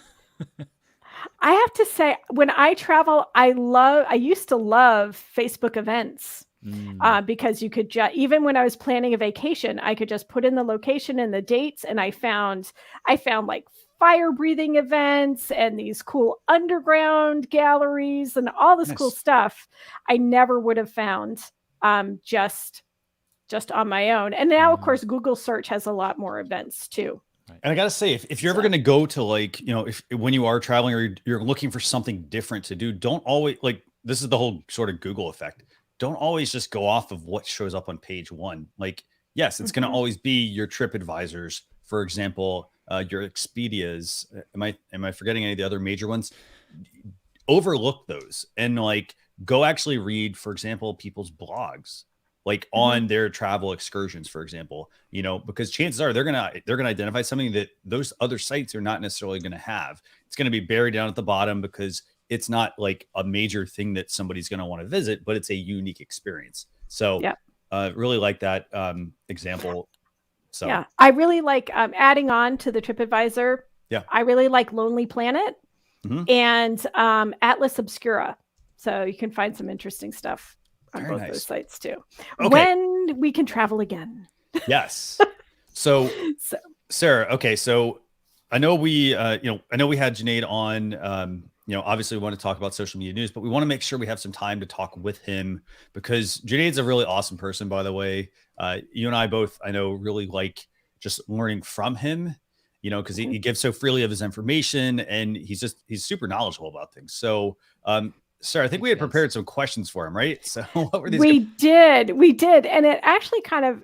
I have to say, when I travel, I used to love Facebook events because you could even when I was planning a vacation, I could just put in the location and the dates, and I found like fire breathing events and these cool underground galleries and all this cool stuff I never would have found just on my own. And now, of course, Google search has a lot more events too. And I got to say, if you're ever going to go to, like, when you are traveling or you're looking for something different to do, don't always, like, this is the whole sort of Google effect. Don't always just go off of what shows up on page one. Like, yes, it's going to always be your TripAdvisors, for example, your Expedias. Am I forgetting any of the other major ones? Overlook those and, like, go actually read, for example, people's blogs, like on their travel excursions, for example, because chances are they're gonna identify something that those other sites are not necessarily going to have. It's going to be buried down at the bottom because it's not like a major thing that somebody's going to want to visit, but it's a unique experience. So really like that example. So yeah, I really like adding on to the TripAdvisor. Yeah, I really like Lonely Planet and Atlas Obscura. So you can find some interesting stuff on Very both nice. those sites too. Okay. When we can travel again. Yes. So Sarah, okay. So I know we had Junaid on, obviously we want to talk about social media news, but we want to make sure we have some time to talk with him because Junaid's a really awesome person, by the way. You and I both, I know, really like just learning from him, because he gives so freely of his information and he's super knowledgeable about things. So, Sarah, I think we had prepared some questions for him, right? So what were these? We did. And it actually kind of,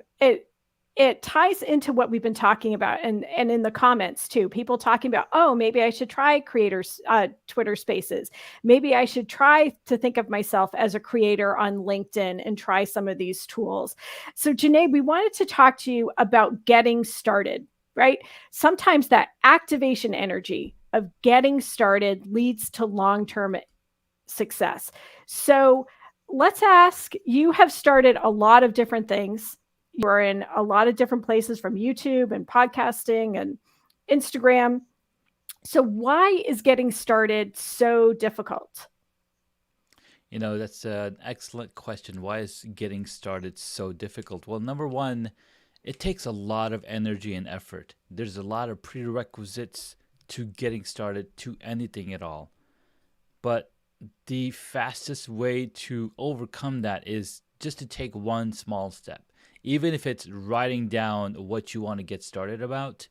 it ties into what we've been talking about and in the comments too, people talking about, oh, maybe I should try creators, Twitter Spaces. Maybe I should try to think of myself as a creator on LinkedIn and try some of these tools. So Junaid, we wanted to talk to you about getting started, right? Sometimes that activation energy of getting started leads to long-term success. So let's ask, you have started a lot of different things. You're in a lot of different places from YouTube and podcasting and Instagram. So why is getting started so difficult? That's an excellent question. Why is getting started so difficult? Well, number one, it takes a lot of energy and effort. There's a lot of prerequisites to getting started to anything at all. But the fastest way to overcome that is just to take one small step. Even if it's writing down what you want to get started about,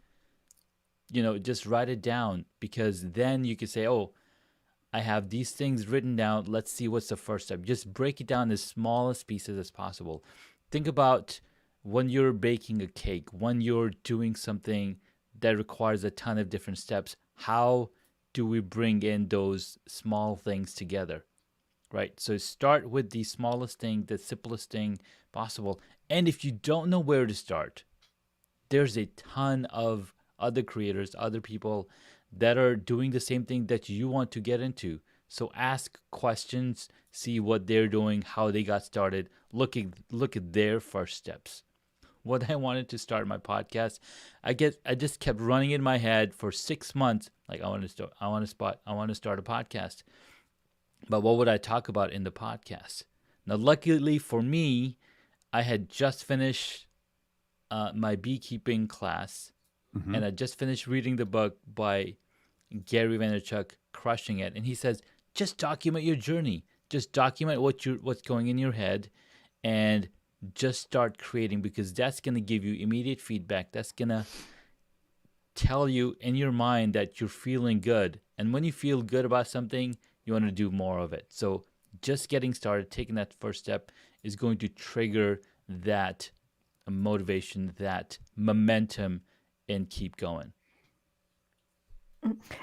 just write it down, because then you can say, oh, I have these things written down. Let's see what's the first step. Just break it down as smallest pieces as possible. Think about when you're baking a cake, when you're doing something that requires a ton of different steps. How do we bring in those small things together, right? So start with the smallest thing, the simplest thing possible. And if you don't know where to start, there's a ton of other creators, other people that are doing the same thing that you want to get into. So ask questions, see what they're doing, how they got started, look at their first steps. When I wanted to start my podcast, I just kept running in my head for 6 months. Like, I want to start a podcast. But what would I talk about in the podcast? Now, luckily for me, I had just finished my beekeeping class, and I just finished reading the book by Gary Vaynerchuk, Crushing It. And he says, just document your journey. Just document what's going in your head, and just start creating, because that's going to give you immediate feedback. That's going to tell you in your mind that you're feeling good. And when you feel good about something, you want to do more of it. So just getting started, taking that first step is going to trigger that motivation, that momentum, and keep going.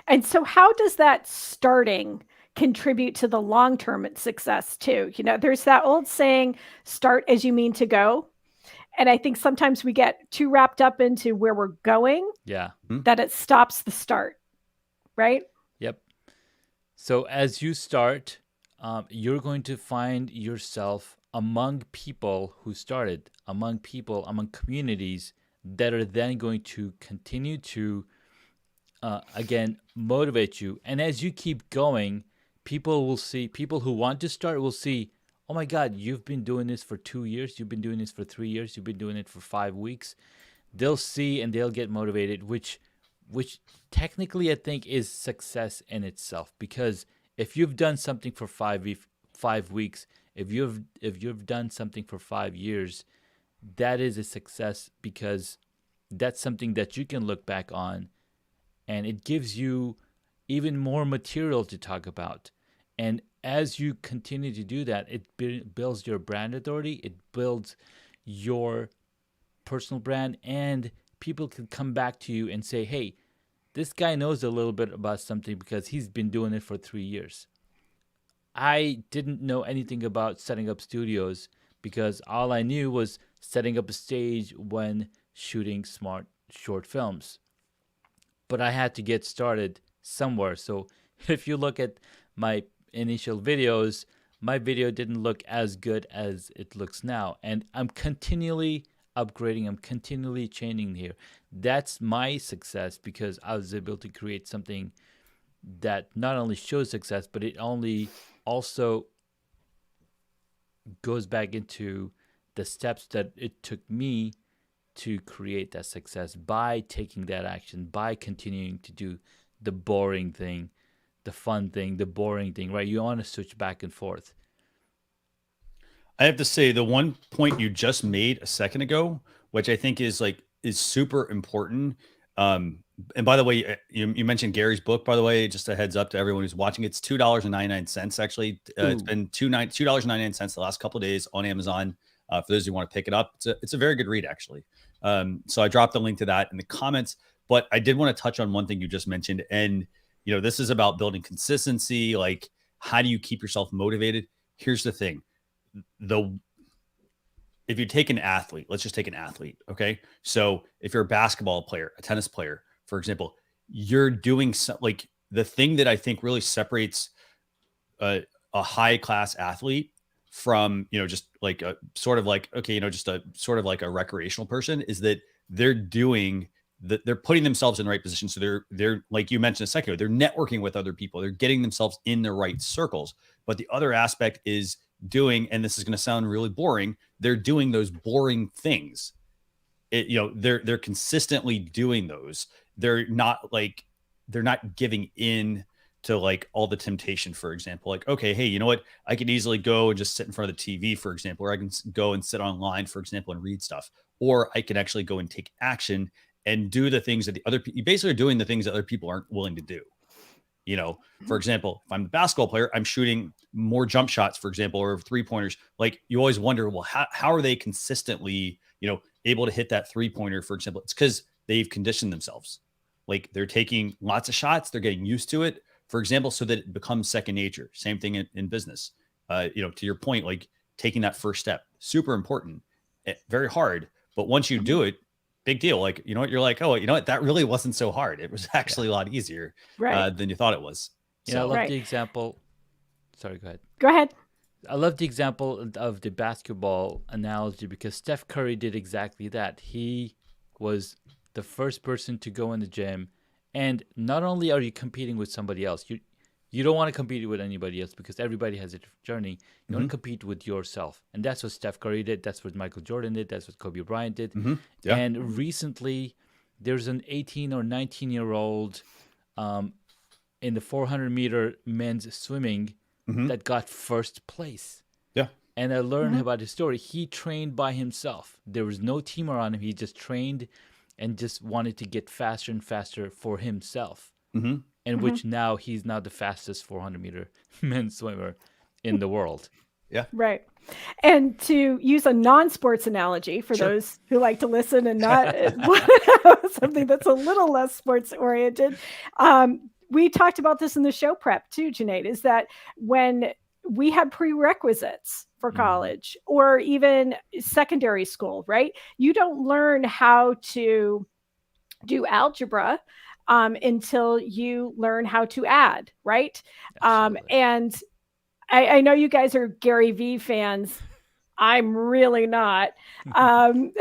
And so how does that starting contribute to the long-term success too? You know, there's that old saying, start as you mean to go. And I think sometimes we get too wrapped up into where we're going, that it stops the start, right? Yep. So as you start, you're going to find yourself among people who started, among communities that are then going to continue to, again, motivate you. And as you keep going, people who want to start will see, oh my God, you've been doing this for 2 years, you've been doing this for 3 years, you've been doing it for 5 weeks. They'll see and they'll get motivated, which technically I think is success in itself. Because if you've done something for 5 weeks, if you've done something for 5 years, that is a success, because that's something that you can look back on, and it gives you even more material to talk about. And as you continue to do that, it builds your brand authority, it builds your personal brand, and people can come back to you and say, hey, this guy knows a little bit about something because he's been doing it for 3 years. I didn't know anything about setting up studios, because all I knew was setting up a stage when shooting smart short films. But I had to get started somewhere. So if you look at my initial videos, my video didn't look as good as it looks now. And I'm continually upgrading, I'm continually changing here. That's my success, because I was able to create something that not only shows success, but it also goes back into the steps that it took me to create that success, by taking that action, by continuing to do the boring thing, the fun thing, the boring thing, right? You want to switch back and forth. I have to say, the one point you just made a second ago, which I think is super important. And by the way, you mentioned Gary's book, by the way, just a heads up to everyone who's watching. It's $2.99. Actually, it's been $2.99 the last couple of days on Amazon. For those who want to pick it up, it's a very good read, actually. So I dropped the link to that in the comments, but I did want to touch on one thing you just mentioned. And, this is about building consistency. Like, how do you keep yourself motivated? Here's the thing. If you take an athlete, let's just take an athlete. Okay. So if you're a basketball player, a tennis player, for example, you're doing the thing that I think really separates a high class athlete from, just like a sort of like, okay, just a sort of like a recreational person, is that they're putting themselves in the right position. So they're like you mentioned a second ago, they're networking with other people. They're getting themselves in the right circles. But the other aspect is doing, and this is going to sound really boring, they're doing those boring things. They're consistently doing those. They're not giving in to like all the temptation, for example. Like, okay, hey, you know what? I could easily go and just sit in front of the TV, for example, or I can go and sit online, for example, and read stuff. Or I could actually go and take action and do the things that you basically are doing the things that other people aren't willing to do. For example, if I'm the basketball player, I'm shooting more jump shots, for example, or 3-pointers. Like, you always wonder, well, how are they consistently, able to hit that 3-pointer, for example? It's because they've conditioned themselves. Like, they're taking lots of shots, they're getting used to it, for example, so that it becomes second nature. Same thing in business. To your point, like taking that first step, super important, very hard. But once you do it, big deal. Like, you're like, oh, that really wasn't so hard. It was actually a lot easier than you thought it was. I love the example. Sorry, go ahead. Go ahead. I love the example of the basketball analogy, because Steph Curry did exactly that. He was the first person to go in the gym. And not only are you competing with somebody else, You don't want to compete with anybody else because everybody has a different journey. You want Mhm. to compete with yourself. And that's what Steph Curry did. That's what Michael Jordan did. That's what Kobe Bryant did. Yeah. And recently, there's an 18 or 19-year-old in the 400-meter men's swimming Mhm. that got first place. Yeah. And I learned about his story. He trained by himself. There was no team around him. He just trained and just wanted to get faster and faster for himself. Mhm. And which now he's now the fastest 400-meter men's swimmer in the world. Yeah. Right. And to use a non-sports analogy for Sure. those who like to listen and not something that's a little less sports oriented. We talked about this in the show prep too, Junaid, is that when we had prerequisites for college or even secondary school, right? You don't learn how to do algebra until you learn how to add, right? And I know you guys are Gary Vee fans. I'm really not. And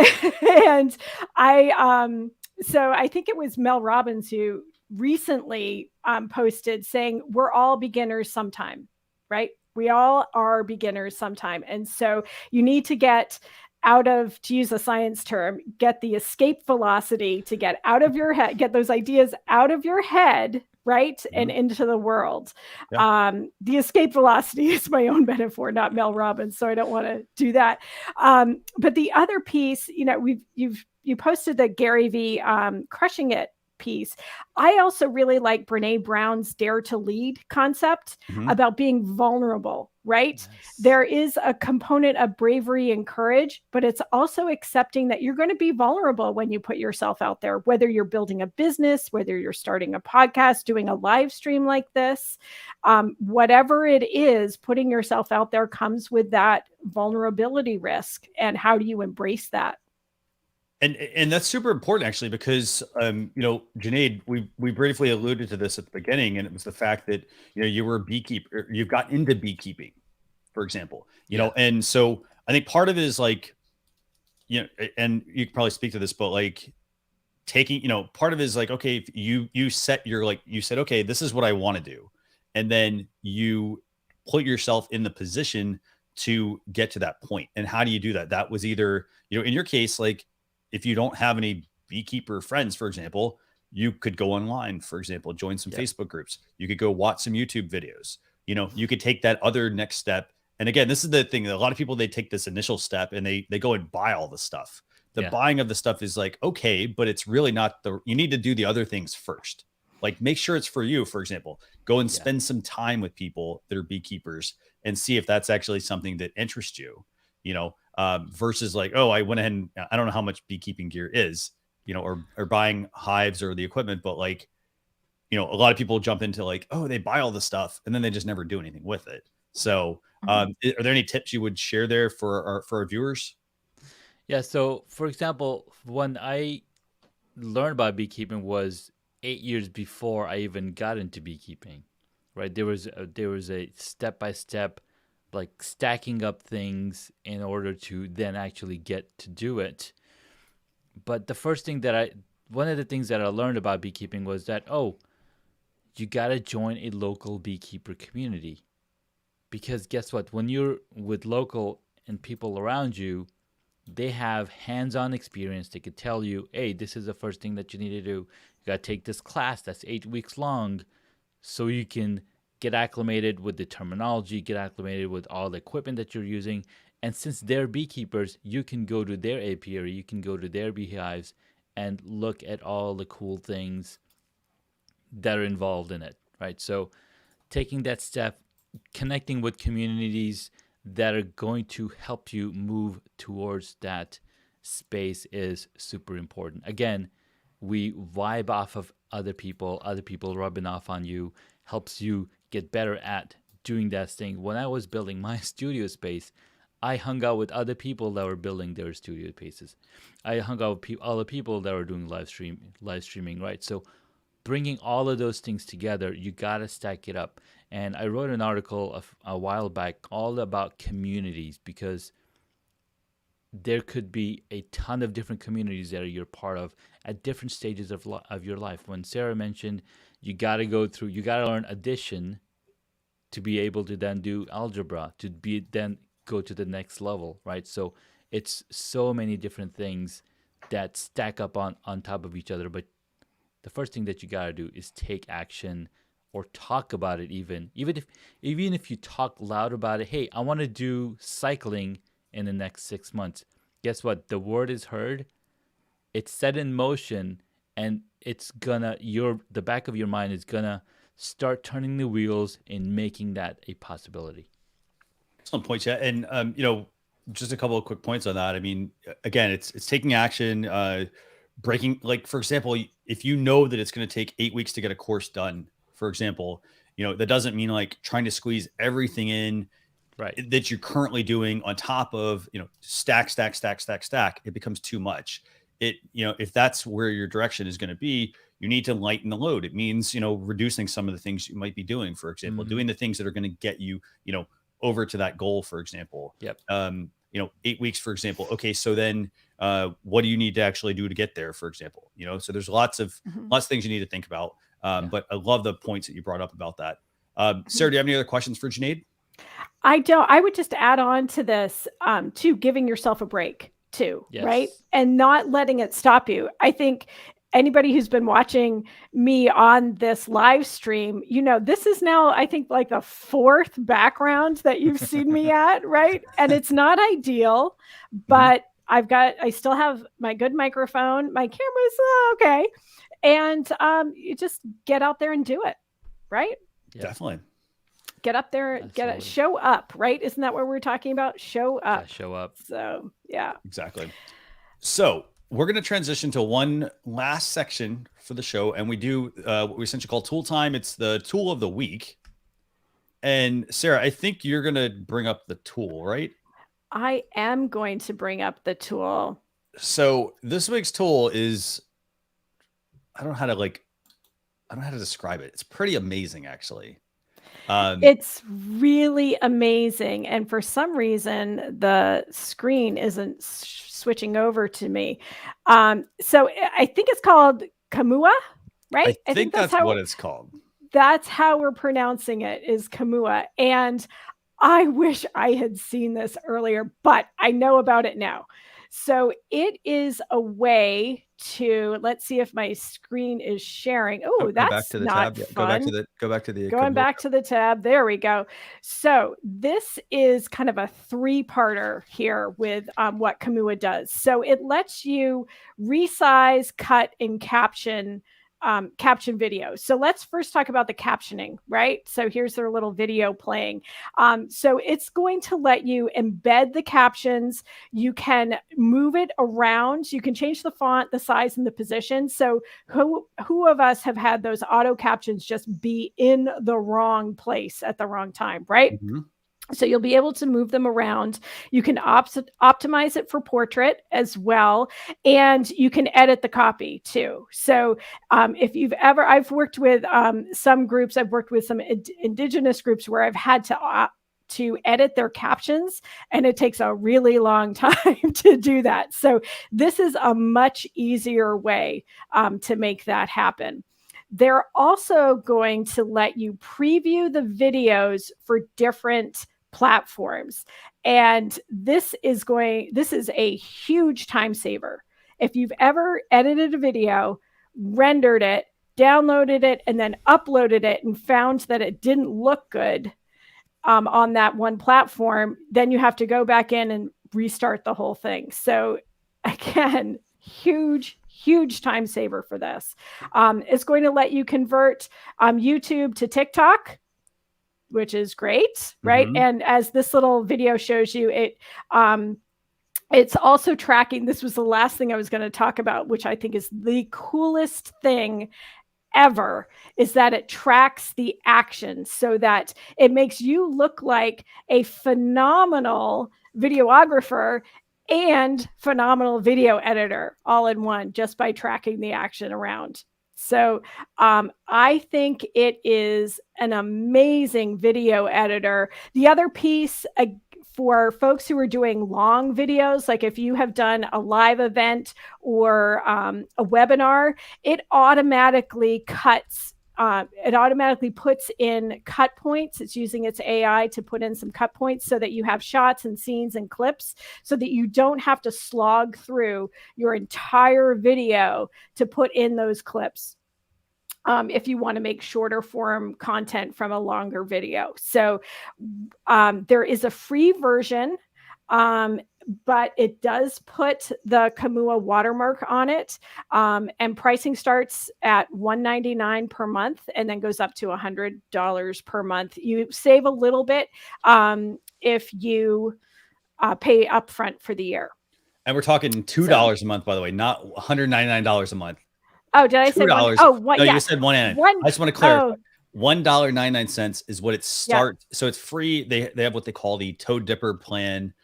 so I think it was Mel Robbins who recently posted saying, we're all beginners sometime, right? We all are beginners sometime. And so you need to get out of, to use a science term, get the escape velocity to get out of your head, get those ideas out of your head, right? And into the world. Yeah. The escape velocity is my own metaphor, not Mel Robbins. So I don't want to do that. But the other piece, you know, you posted the Gary Vee crushing it piece. I also really like Brene Brown's Dare to Lead concept about being vulnerable, right? Yes. There is a component of bravery and courage, but it's also accepting that you're going to be vulnerable when you put yourself out there, whether you're building a business, whether you're starting a podcast, doing a live stream like this, whatever it is, putting yourself out there comes with that vulnerability risk. And how do you embrace that? And that's super important actually, because you know, Junaid, we briefly alluded to this at the beginning, and it was the fact that, you know, you were a beekeeper, you've gotten into beekeeping, for example, you know, and so I think part of it is like, you know, and you can probably speak to this, but like taking, you know, part of it is like, okay, if you set your, like you said, okay, this is what I want to do, and then you put yourself in the position to get to that point. And how do you do that? That was either, you know, in your case, like, if you don't have any beekeeper friends, for example, you could go online, for example, join some Facebook groups. You could go watch some YouTube videos. You know, you could take that other next step. And again, this is the thing that a lot of people, they take this initial step and they go and buy all the stuff. The buying of the stuff is like, okay, but it's really not you need to do the other things first. Like, make sure it's for you. For example, go and spend some time with people that are beekeepers and see if that's actually something that interests you, you know, versus like, oh, I went ahead and I don't know how much beekeeping gear is, you know, or buying hives or the equipment, but like, you know, a lot of people jump into like, oh, they buy all the stuff and then they just never do anything with it. So, are there any tips you would share there for our viewers? Yeah. So, for example, when I learned about beekeeping was 8 years before I even got into beekeeping, right? There was a step-by-step, like stacking up things in order to then actually get to do it. But one of the things that I learned about beekeeping was that, oh, you got to join a local beekeeper community. Because guess what? When you're with local and people around you, they have hands-on experience. They could tell you, hey, this is the first thing that you need to do. You got to take this class that's 8 weeks long so you can get acclimated with the terminology, get acclimated with all the equipment that you're using. And since they're beekeepers, you can go to their apiary, you can go to their beehives and look at all the cool things that are involved in it, right? So taking that step, connecting with communities that are going to help you move towards that space is super important. Again, we vibe off of other people rubbing off on you, helps you get better at doing that thing. When I was building my studio space, I hung out with other people that were building their studio spaces. I hung out with other people that were doing live streaming, right? So bringing all of those things together, you got to stack it up. And I wrote an article a while back all about communities, because there could be a ton of different communities that you're part of at different stages of your life. When Sarah mentioned you got to learn addition to be able to then do algebra, to be then go to the next level, right? So it's so many different things that stack up on top of each other. But the first thing that you got to do is take action or talk about it. Even if you talk loud about it, hey, I want to do cycling in the next 6 months. Guess what? The word is heard. It's set in motion, and it's gonna the back of your mind is gonna start turning the wheels and making that a possibility. Excellent point, yeah. And just a couple of quick points on that. I mean, again, it's taking action, breaking, like, for example, if you know that it's going to take 8 weeks to get a course done, for example, that doesn't mean like trying to squeeze everything in right that you're currently doing on top of, stack. It becomes too much. If that's where your direction is going to be, you need to lighten the load. It means, reducing some of the things you might be doing, for example, doing the things that are going to get you, over to that goal, for example. Yep. 8 weeks, for example. Okay. So then, what do you need to actually do to get there, for example? So there's lots of things you need to think about. But I love the points that you brought up about that. Sarah, do you have any other questions for Junaid? I don't. I would just add on to this, to giving yourself a break too, Yes. right? And not letting it stop you. I think anybody who's been watching me on this live stream, this is now, I think, like the 4th background that you've seen me at, right? And it's not ideal, but I still have my good microphone. My camera's okay. And you just get out there and do it, right? Yeah. Definitely. Get up there, show up, right? Isn't that what we're talking about? Show up. Yeah, show up. So, yeah. Exactly. So we're going to transition to one last section for the show. And we do what we essentially call tool time. It's the tool of the week. And Sarah, I think you're going to bring up the tool, right? I am going to bring up the tool. So this week's tool is, I don't know how to describe it. It's pretty amazing, actually. It's really amazing. And for some reason, the screen isn't switching over to me. So I think it's called Kamua, right? I think that's what it's called. That's how we're pronouncing it, is Kamua. And I wish I had seen this earlier, but I know about it now. So it is a way to, let's see if my screen is sharing. Oh, that's back to the not tab. fun. Go back to the Going back to the tab. There we go. So this is kind of a 3-parter here with what Kamua does. So it lets you resize, cut, and caption video. So let's first talk about the captioning, right? So here's their little video playing. So it's going to let you embed the captions. You can move it around. You can change the font, the size, and the position. So who of us have had those auto captions just be in the wrong place at the wrong time, right? Mm-hmm. So you'll be able to move them around. You can optimize it for portrait as well. And you can edit the copy too. So if I've worked with some groups, I've worked with some indigenous groups where I've had to edit their captions, and it takes a really long time to do that. So this is a much easier way to make that happen. They're also going to let you preview the videos for different platforms. And this is a huge time saver. If you've ever edited a video, rendered it, downloaded it, and then uploaded it and found that it didn't look good on that one platform, then you have to go back in and restart the whole thing. So again, huge time saver for this. It's going to let you convert YouTube to TikTok, which is great, right? Mm-hmm. And as this little video shows you, it's also tracking. This was the last thing I was going to talk about, which I think is the coolest thing ever, is that it tracks the actions so that it makes you look like a phenomenal videographer and phenomenal video editor all in one, just by tracking the action around. So I think it is an amazing video editor. The other piece, for folks who are doing long videos, like if you have done a live event or a webinar, it automatically cuts it automatically puts in cut points. It's using its AI to put in some cut points so that you have shots and scenes and clips so that you don't have to slog through your entire video to put in those clips. If you want to make shorter form content from a longer video. So there is a free version, but it does put the Kamua watermark on it. And pricing starts at $199 per month and then goes up to $100 per month. You save a little bit if you pay upfront for the year. And we're talking $2 a month, by the way, not $199 a month. Oh, did I say $1? Oh, what? No, yeah. you said $1. I just want to clarify. $1.99 is what it starts. Yeah. So it's free. They have what they call the Toe Dipper plan,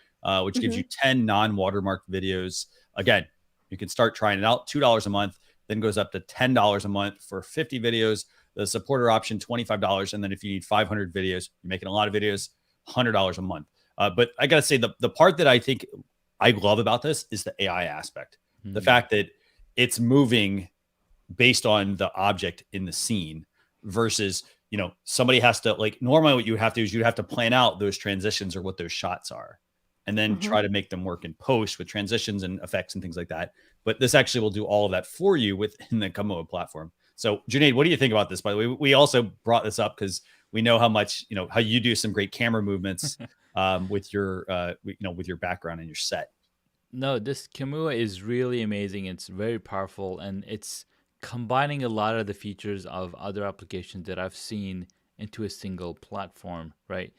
which gives you 10 non-watermarked videos. Again, you can start trying it out. $2 a month, then goes up to $10 a month for 50 videos. The supporter option, $25. And then if you need 500 videos, you're making a lot of videos, $100 a month. But I got to say, the part that I think I love about this is the AI aspect. The fact that it's moving based on the object in the scene versus, somebody has to, like, normally what you have to do is you have to plan out those transitions or what those shots are and then try to make them work in post with transitions and effects and things like that. But this actually will do all of that for you within the Kamua platform. So Junaid, what do you think about this? By the way, we also brought this up because we know how much, how you do some great camera movements with your background and your set. No, this Kamua is really amazing. It's very powerful, and it's combining a lot of the features of other applications that I've seen into a single platform, right?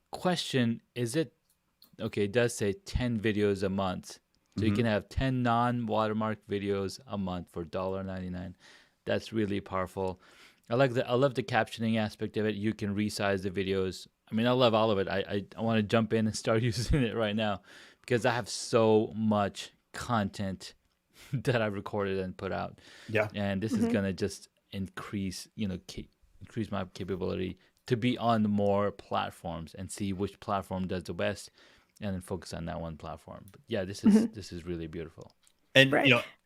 Question, is it, okay, it does say 10 videos a month. So you can have 10 non-watermarked videos a month for $1.99. That's really powerful. I love the captioning aspect of it. You can resize the videos. I mean, I love all of it. I want to jump in and start using it right now because I have so much content that I've recorded and put out. Yeah. And this is going to just increase my capability to be on more platforms and see which platform does the best and then focus on that one platform. But yeah, this is really beautiful. And,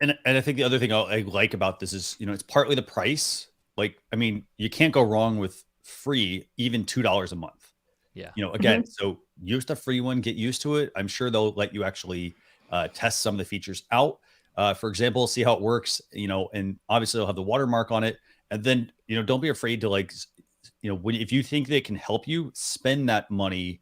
and I think the other thing I like about this is, it's partly the price. Like, I mean, you can't go wrong with free, even $2 a month. Yeah. Again, so use the free one, get used to it. I'm sure they'll let you actually test some of the features out. For example, see how it works, and obviously they'll have the watermark on it. And then, don't be afraid to if you think they can help you, spend that money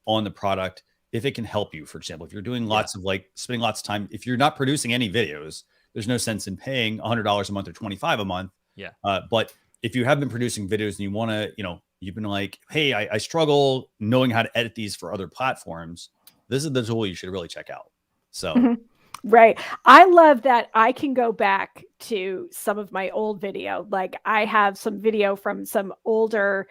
on the product. If it can help you, for example, if you're doing lots of spending lots of time, if you're not producing any videos, there's no sense in paying $100 a month or $25 a month. Yeah. But if you have been producing videos and you want to, you've been like, hey, I struggle knowing how to edit these for other platforms. This is the tool you should really check out. So. Right. I love that I can go back to some of my old video. Like I have some video from some older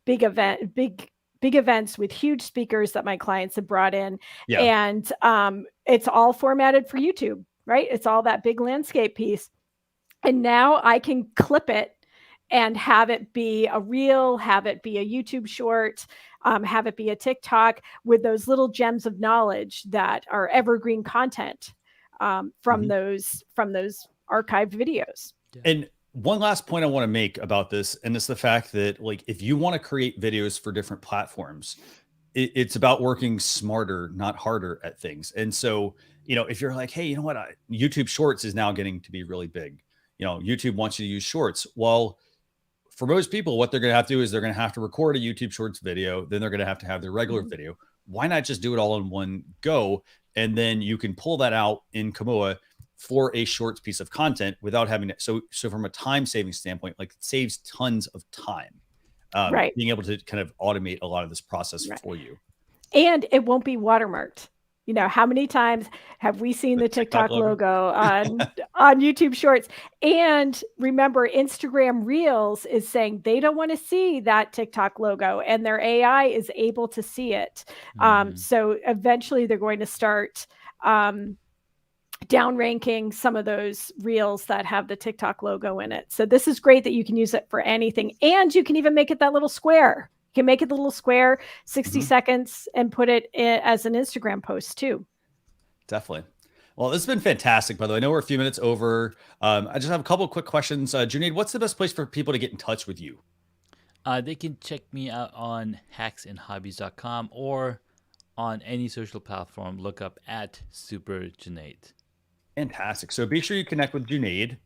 big events with huge speakers that my clients have brought in. Yeah. And it's all formatted for YouTube, right? It's all that big landscape piece. And now I can clip it and have it be a reel, have it be a YouTube short, have it be a TikTok with those little gems of knowledge that are evergreen content from those archived videos. Yeah. And one last point I want to make about this, and it's the fact that, like, if you want to create videos for different platforms, it's about working smarter, not harder at things. And so, if you're like, hey, you know what, YouTube Shorts is now getting to be really big. YouTube wants you to use Shorts. Well, for most people, what they're going to have to do is they're going to have to record a YouTube Shorts video. Then they're going to have their regular video. Why not just do it all in one go? And then you can pull that out in Kamua for a Shorts piece of content without having to. So from a time saving standpoint, like, it saves tons of time. Right. Being able to kind of automate a lot of this process for you. And it won't be watermarked. How many times have we seen the TikTok logo on YouTube Shorts? And remember, Instagram Reels is saying they don't want to see that TikTok logo, and their AI is able to see it. So eventually they're going to start downranking some of those Reels that have the TikTok logo in it. So this is great that you can use it for anything. And you can even make it that little square. You can make it the little square, 60 seconds, and put it as an Instagram post too. Definitely. Well, this has been fantastic, by the way. I know we're a few minutes over. I just have a couple of quick questions. Junaid, what's the best place for people to get in touch with you? They can check me out on hacksandhobbies.com or on any social platform. Look up at Super Junaid. Fantastic. So be sure you connect with Junaid.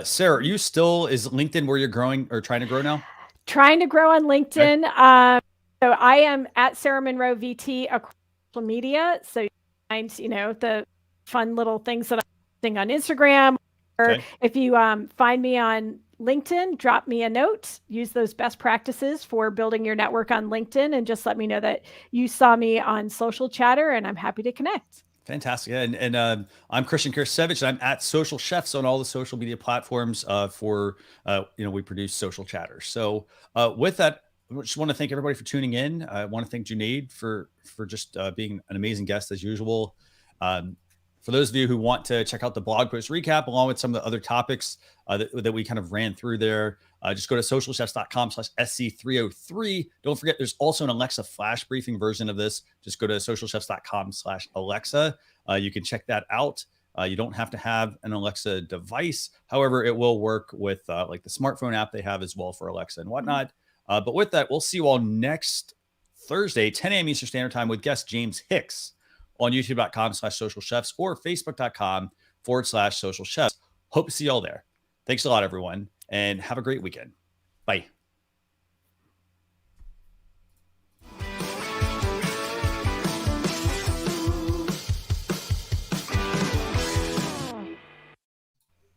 Sarah, is LinkedIn where you're growing or trying to grow now? Trying to grow on LinkedIn. Okay. So I am at Sarah Monroe VT across social media. So you find, the fun little things that I'm posting on Instagram. Or if you find me on LinkedIn, drop me a note. Use those best practices for building your network on LinkedIn, and just let me know that you saw me on Social Chatter, and I'm happy to connect. Fantastic. And I'm Christian Kirsevich, and I'm at Social Chefs on all the social media platforms we produce Social Chatter. So with that, I just want to thank everybody for tuning in. I want to thank Junaid for just being an amazing guest as usual. For those of you who want to check out the blog post recap, along with some of the other topics that we kind of ran through there, just go to socialchefs.com/SC303. Don't forget, there's also an Alexa flash briefing version of this. Just go to socialchefs.com/Alexa. You can check that out. You don't have to have an Alexa device. However, it will work with like the smartphone app they have as well for Alexa and whatnot. But with that, we'll see you all next Thursday, 10 a.m. Eastern Standard Time with guest James Hicks on youtube.com/social chefs or facebook.com/social chefs. Hope to see y'all there. Thanks a lot, everyone, and have a great weekend. Bye.